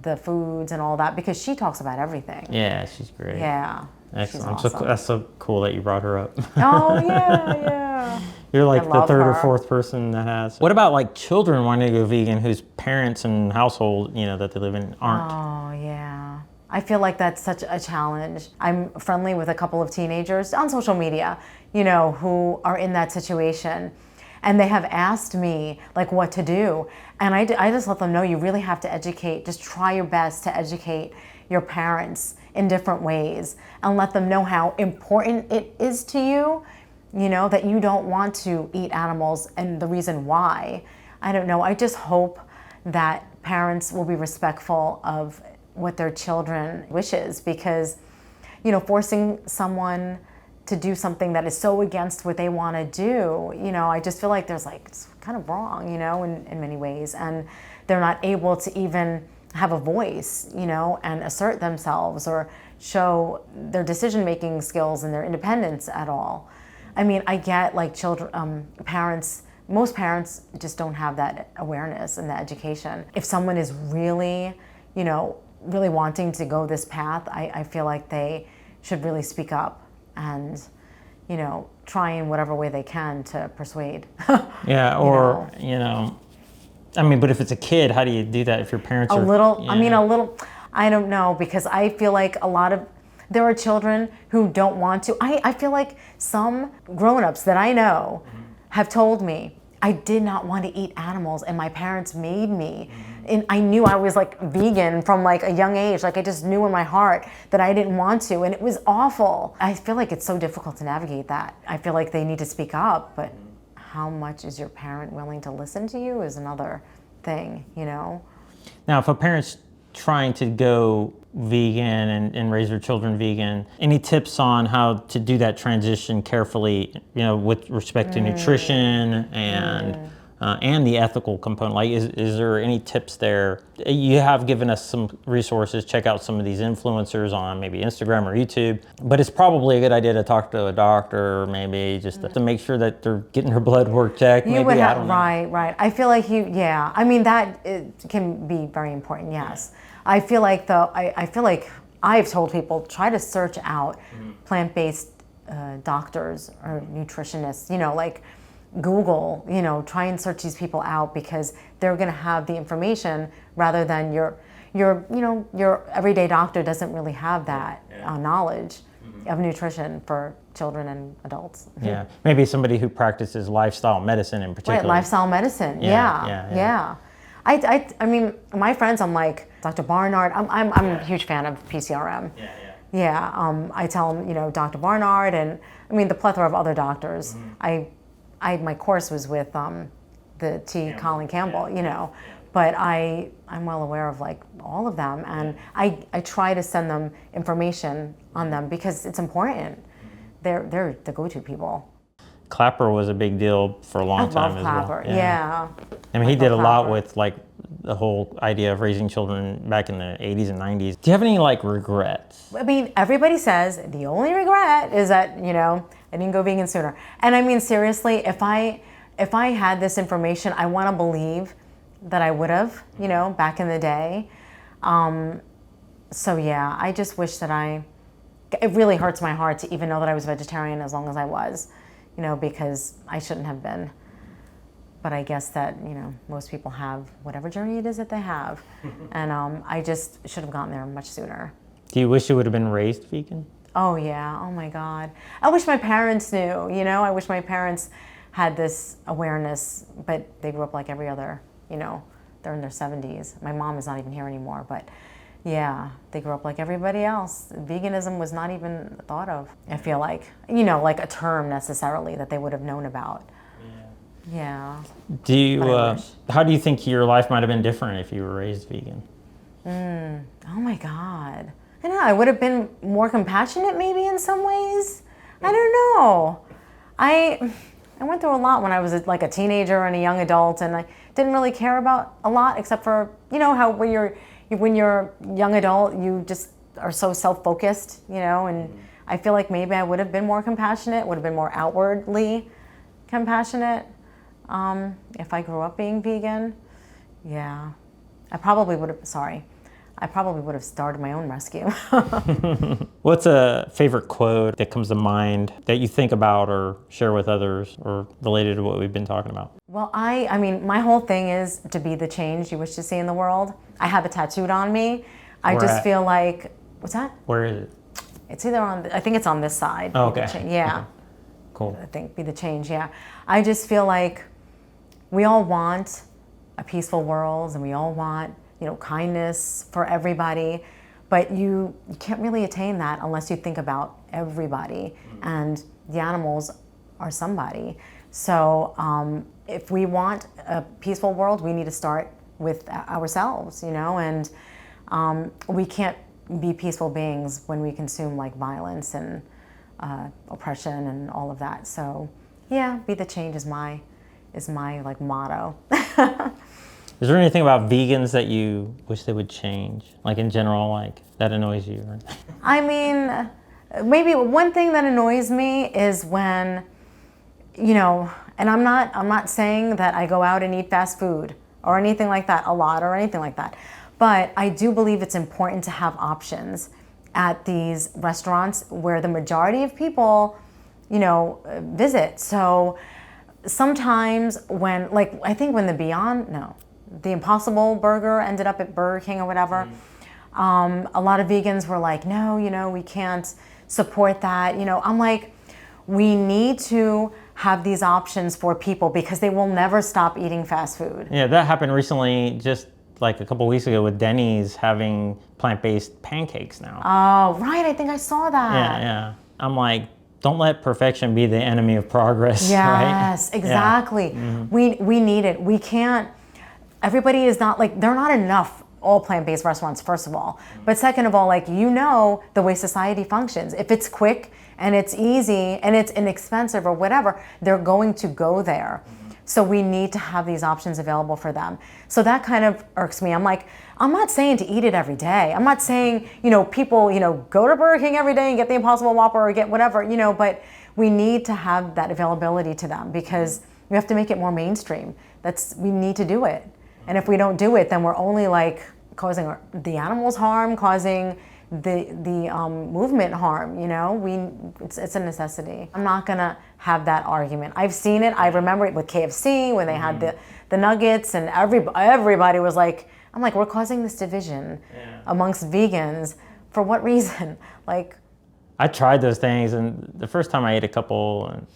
the foods and all that, because she talks about everything. Yeah, she's great. Yeah. Excellent. She's awesome. That's so cool that you brought her up. Oh yeah. You're like the third or her. fourth person that has. What about like children wanting to go vegan whose parents and household, that they live in aren't? Oh yeah. I feel like that's such a challenge. I'm friendly with a couple of teenagers on social media, who are in that situation. And they have asked me like what to do. And I just let them know you really have to educate. Just try your best to educate your parents in different ways and let them know how important it is to you, that you don't want to eat animals and the reason why. I don't know. I just hope that parents will be respectful of what their children wishes, because, forcing someone to do something that is so against what they want to do, I just feel like there's like, it's kind of wrong, in many ways. And they're not able to even have a voice, and assert themselves or show their decision-making skills and their independence at all. I mean, I get like most parents just don't have that awareness and that education. If someone is really, really wanting to go this path, I feel like they should really speak up and, try in whatever way they can to persuade. Yeah, or, I mean, but if it's a kid, how do you do that if your parents are... I don't know, because I feel like there are children who don't want to. I feel like some grown-ups that I know have told me, I did not want to eat animals and my parents made me. And I knew I was like vegan from like a young age. Like I just knew in my heart that I didn't want to, and it was awful. I feel like it's so difficult to navigate that. I feel like they need to speak up, but how much is your parent willing to listen to you is another thing, Now, if a parent's trying to go vegan and raise their children vegan, any tips on how to do that transition carefully, with respect to nutrition and the ethical component? Like, is there any tips there? You have given us some resources. Check out some of these influencers on maybe Instagram or YouTube, but it's probably a good idea to talk to a doctor, maybe just to make sure that they're getting their blood work checked. Right. I feel like I mean, that can be very important, yes. I feel like I've told people, try to search out plant-based doctors or nutritionists, like Google, try and search these people out, because they're going to have the information rather than your everyday doctor doesn't really have that knowledge of nutrition for children and adults. Yeah, maybe somebody who practices lifestyle medicine in particular. Right, lifestyle medicine. Yeah. I mean, my friends, I'm like, Dr. Barnard, I'm a huge fan of PCRM. I tell them, Dr. Barnard, and I mean, the plethora of other doctors. My course was with the Colin Campbell, but I'm well aware of like all of them, and I try to send them information on them because it's important. They're the go-to people. Clapper was a big deal for a long time as well. I love Clapper, yeah. I mean, he did a lot with like the whole idea of raising children back in the 80s and 90s. Do you have any like regrets? I mean, everybody says the only regret is that, I didn't go vegan sooner. And I mean, seriously, if I had this information, I want to believe that I would have, back in the day. So yeah, I just wish that it really hurts my heart to even know that I was vegetarian as long as I was, because I shouldn't have been. But I guess that, most people have whatever journey it is that they have. And I just should have gotten there much sooner. Do you wish you would have been raised vegan? Oh yeah, oh my God. I wish my parents knew, I wish my parents had this awareness, but they grew up like every other, they're in their 70s. My mom is not even here anymore, but yeah, they grew up like everybody else. Veganism was not even thought of, I feel like, like a term necessarily that they would have known about. Yeah. Do you, how do you think your life might have been different if you were raised vegan? Oh my God. I don't know, I would have been more compassionate maybe in some ways. I don't know. I went through a lot when I was like a teenager and a young adult, and I didn't really care about a lot except for, how when you're young adult, you just are so self-focused, and I feel like maybe I would have been more compassionate, would have been more outwardly compassionate. If I grew up being vegan, yeah, I probably would have started my own rescue. What's a favorite quote that comes to mind that you think about or share with others or related to what we've been talking about? Well, I mean, my whole thing is to be the change you wish to see in the world. I have it tattooed on me. I just feel like, what's that? Where is it? It's either I think it's on this side. Oh, okay. Yeah. Okay. Cool. I think be the change, yeah. I just feel like we all want a peaceful world, and we all want, kindness for everybody, but you can't really attain that unless you think about everybody, and the animals are somebody. So if we want a peaceful world, we need to start with ourselves, and we can't be peaceful beings when we consume like violence and oppression and all of that. So yeah, be the change is my like motto. Is there anything about vegans that you wish they would change? Like in general, like that annoys you? Right? I mean, maybe one thing that annoys me is when, and I'm not saying that I go out and eat fast food or anything like that a lot or anything like that, but I do believe it's important to have options at these restaurants where the majority of people, visit. So sometimes when, like, I think when the Impossible Burger ended up at Burger King or whatever, a lot of vegans were like, no, we can't support that. I'm like, we need to have these options for people because they will never stop eating fast food. Yeah, that happened recently, just like a couple weeks ago with Denny's having plant-based pancakes now. Oh, right, I think I saw that. Yeah. I'm like, don't let perfection be the enemy of progress, yes, right? exactly. Yeah. We need it. We can't, everybody is not, like, there are not enough all plant-based restaurants, first of all. But second of all, like, the way society functions. If it's quick and it's easy and it's inexpensive or whatever, they're going to go there. So we need to have these options available for them. So that kind of irks me. I'm like, I'm not saying to eat it every day. I'm not saying, people, go to Burger King every day and get the Impossible Whopper or get whatever, but we need to have that availability to them because we have to make it more mainstream. We need to do it. And if we don't do it, then we're only like causing the animals harm, causing the movement harm, it's a necessity. I'm not gonna have that argument. I've seen it. I remember it with KFC when they had the nuggets and everybody was like, I'm like, we're causing this division amongst vegans for what reason? Like, I tried those things, and the first time I ate a couple, and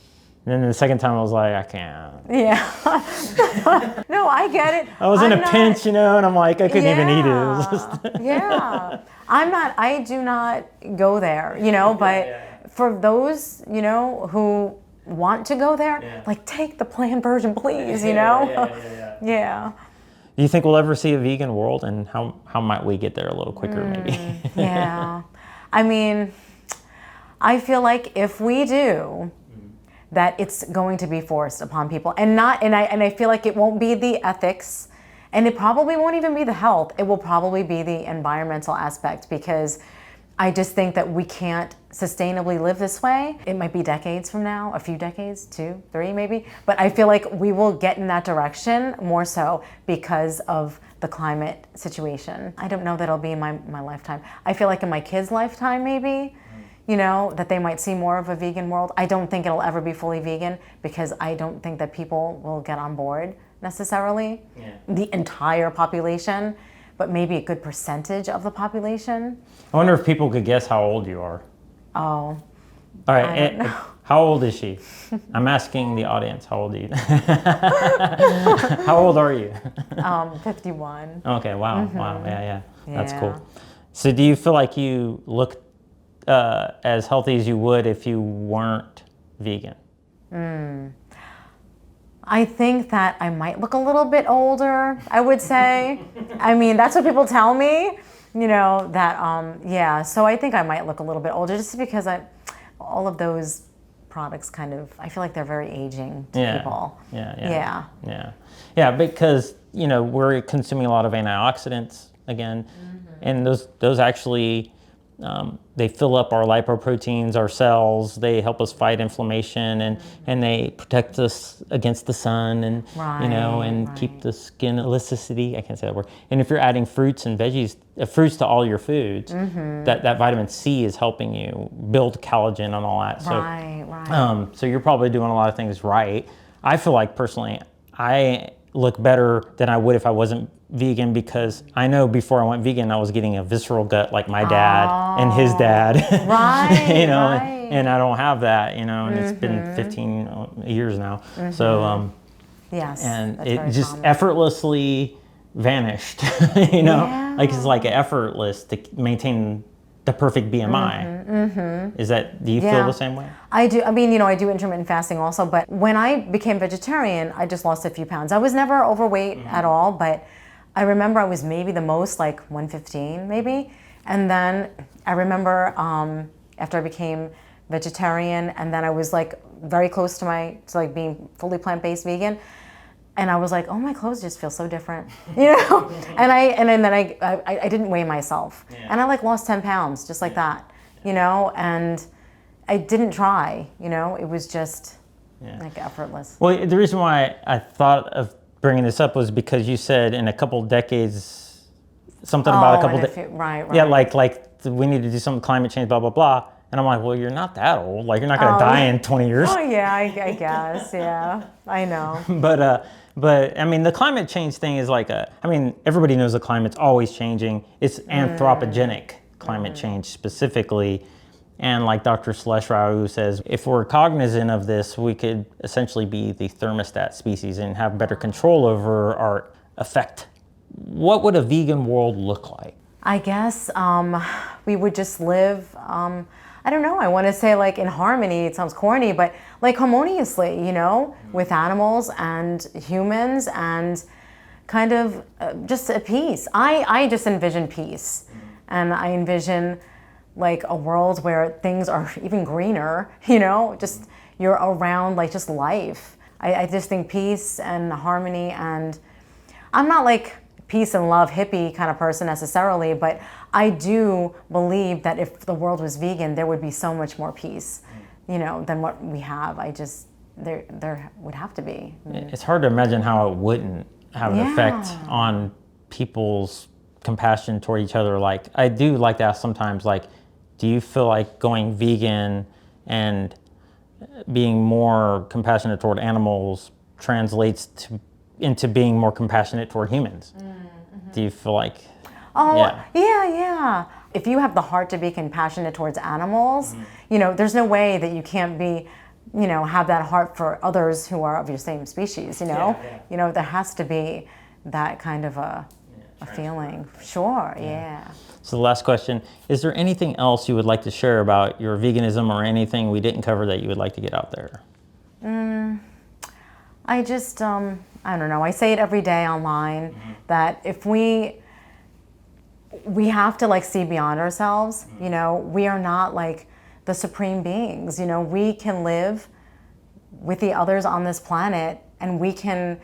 then the second time I was like, I can't. Yeah. No, I get it. I was in a pinch, and I'm like, I couldn't even eat it. It was just yeah. I do not go there, but for those, who want to go there, like, take the plant version, please, Yeah. Do you think we'll ever see a vegan world, and how might we get there a little quicker, maybe? Yeah. I mean, I feel like if we do, that it's going to be forced upon people, and I feel like it won't be the ethics, and it probably won't even be the health. It will probably be the environmental aspect, because I just think that we can't sustainably live this way. It might be decades from now, a few decades, 2, 3 maybe, but I feel like we will get in that direction more so because of the climate situation. I don't know that it'll be in my lifetime. I feel like in my kids' lifetime maybe, you know, that they might see more of a vegan world. I don't think it'll ever be fully vegan because I don't think that people will get on board necessarily, the entire population, but maybe a good percentage of the population. I wonder if people could guess how old you are. Oh, All right, I don't know. How old is she? I'm asking the audience, how old are you? How old are you? 51. Okay, wow, wow, yeah, that's Yeah. cool. So do you feel like you look as healthy as you would if you weren't vegan? I think that I might look a little bit older, I would say. I mean, that's what people tell me, you know, that, yeah. So I think I might look a little bit older just because all of those products kind of, I feel like they're very aging to people. Yeah, because, you know, we're consuming a lot of antioxidants again, and those actually, they fill up our lipoproteins, our cells, they help us fight inflammation, and they protect us against the sun, and you know, and keep the skin elasticity. I can't say that word. And if you're adding fruits and veggies, fruits to all your foods, that vitamin C is helping you build collagen and all that. So, so you're probably doing a lot of things right. I feel like personally, I look better than I would if I wasn't vegan, because I know before I went vegan, I was getting a visceral gut like my dad and his dad. You know, and I don't have that, you know, and it's been 15 years now. So, yes, and it just effortlessly vanished, you know, like it's like effortless to maintain the perfect BMI. Is that, do you feel the same way? I do. I mean, you know, I do intermittent fasting also, but when I became vegetarian, I just lost a few pounds. I was never overweight at all, but I remember I was maybe the most like 115 maybe. And then I remember after I became vegetarian, and then I was like very close to like being fully plant-based vegan. And I was like, oh, my clothes just feel so different, you know? And then I didn't weigh myself. And I like lost 10 pounds just like that, you know? And I didn't try, you know? It was just like effortless. Well, the reason why I thought of bringing this up was because you said in a couple decades, something about a couple decades. Right. Yeah, like we need to do some climate change, blah, blah, blah. And I'm like, well, you're not that old. Like, you're not going to die in 20 years. Oh, yeah, I guess. Yeah, I know. But I mean, the climate change thing is like I mean, everybody knows the climate's always changing. It's anthropogenic climate change specifically. And like Dr. Suresh Rao says, if we're cognizant of this, we could essentially be the thermostat species and have better control over our effect. What would a vegan world look like? I guess we would just live, I don't know, I want to say like in harmony. It sounds corny, but like harmoniously, you know, with animals and humans, and kind of just at peace. I just envision peace, and I envision like a world where things are even greener, you know, just you're around like just life. I just think peace and harmony, and I'm not like peace and love hippie kind of person necessarily, but I do believe that if the world was vegan, there would be so much more peace, you know, than what we have. There would have to be. It's hard to imagine how it wouldn't have an effect on people's compassion toward each other. Like, I do like to ask sometimes, like, do you feel like going vegan and being more compassionate toward animals translates into being more compassionate toward humans? Do you feel like? Yeah. If you have the heart to be compassionate towards animals, you know, there's no way that you can't be, you know, have that heart for others who are of your same species, you know? You know, there has to be that kind of a feeling. Sure, So the last question, is there anything else you would like to share about your veganism, or anything we didn't cover that you would like to get out there? I just, I don't know, I say it every day online, that if we have to like see beyond ourselves, you know, we are not like the supreme beings, you know, we can live with the others on this planet, and we can,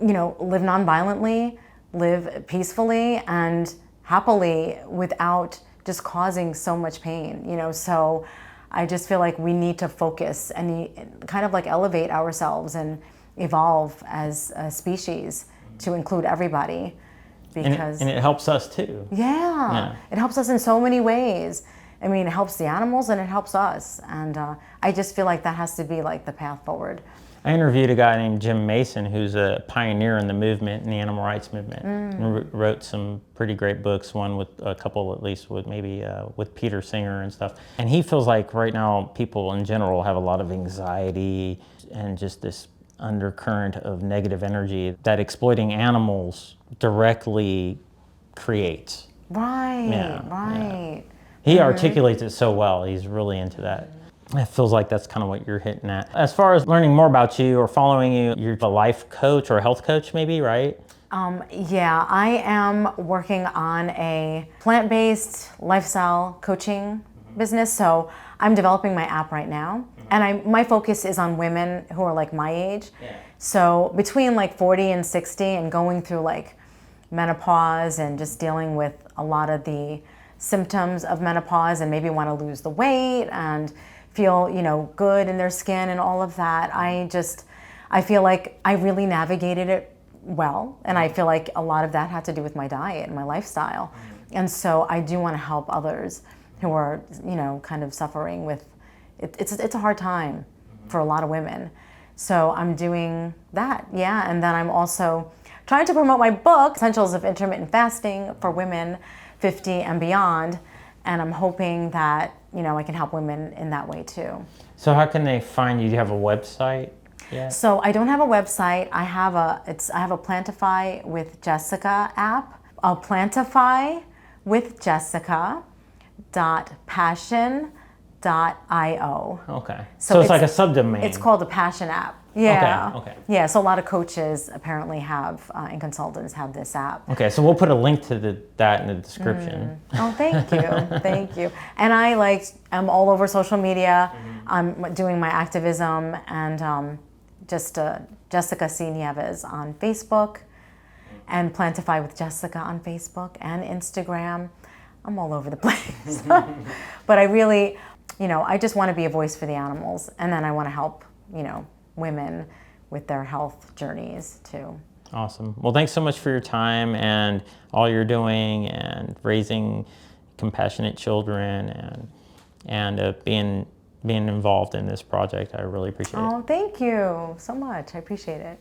you know, live non-violently, live peacefully and happily without just causing so much pain, you know. So I just feel like we need to focus and kind of like elevate ourselves and evolve as a species to include everybody, because and it helps us too. yeah, it helps us in so many ways. I mean, it helps the animals and it helps us, and I just feel like that has to be like the path forward. I interviewed a guy named Jim Mason, who's a pioneer in the movement, in the animal rights movement, and wrote some pretty great books. One with a couple, at least, with maybe with Peter Singer and stuff. And he feels like right now people in general have a lot of anxiety and just this undercurrent of negative energy that exploiting animals directly creates. Right, Yeah, right. He articulates it so well. He's really into that. It feels like that's kind of what you're hitting at. As far as learning more about you or following you, you're a life coach or a health coach maybe, right? Yeah, I am working on a plant-based lifestyle coaching business. So I'm developing my app right now. And my focus is on women who are like my age. Yeah. So between like 40 and 60 and going through like menopause and just dealing with a lot of the symptoms of menopause and maybe want to lose the weight and feel, you know, good in their skin and all of that. I feel like I really navigated it well, and I feel like a lot of that had to do with my diet and my lifestyle. And so I do want to help others who are, you know, kind of suffering with it. It's a hard time for a lot of women. So I'm doing that, yeah. And then I'm also trying to promote my book, Essentials of Intermittent Fasting for Women 50 and Beyond. And I'm hoping that, you know, I can help women in that way too. So how can they find you? Do you have a website yet? So I don't have a website. I have a Plantify with Jessica app. A Plantify with Jessica.passion.io. Okay. So it's like a subdomain. It's called a Passion app. Yeah. Okay. Yeah. So a lot of coaches apparently have and consultants have this app. Okay. So we'll put a link to that in the description. Oh, thank you, thank you. And I'm all over social media. I'm doing my activism and just Jessica C. Nieves on Facebook, and Plantify with Jessica on Facebook and Instagram. I'm all over the place. But I really, you know, I just want to be a voice for the animals, and then I want to help, you know, women with their health journeys too. Awesome. Well, thanks so much for your time and all you're doing and raising compassionate children and being involved in this project. I really appreciate it. Oh, thank you so much. I appreciate it.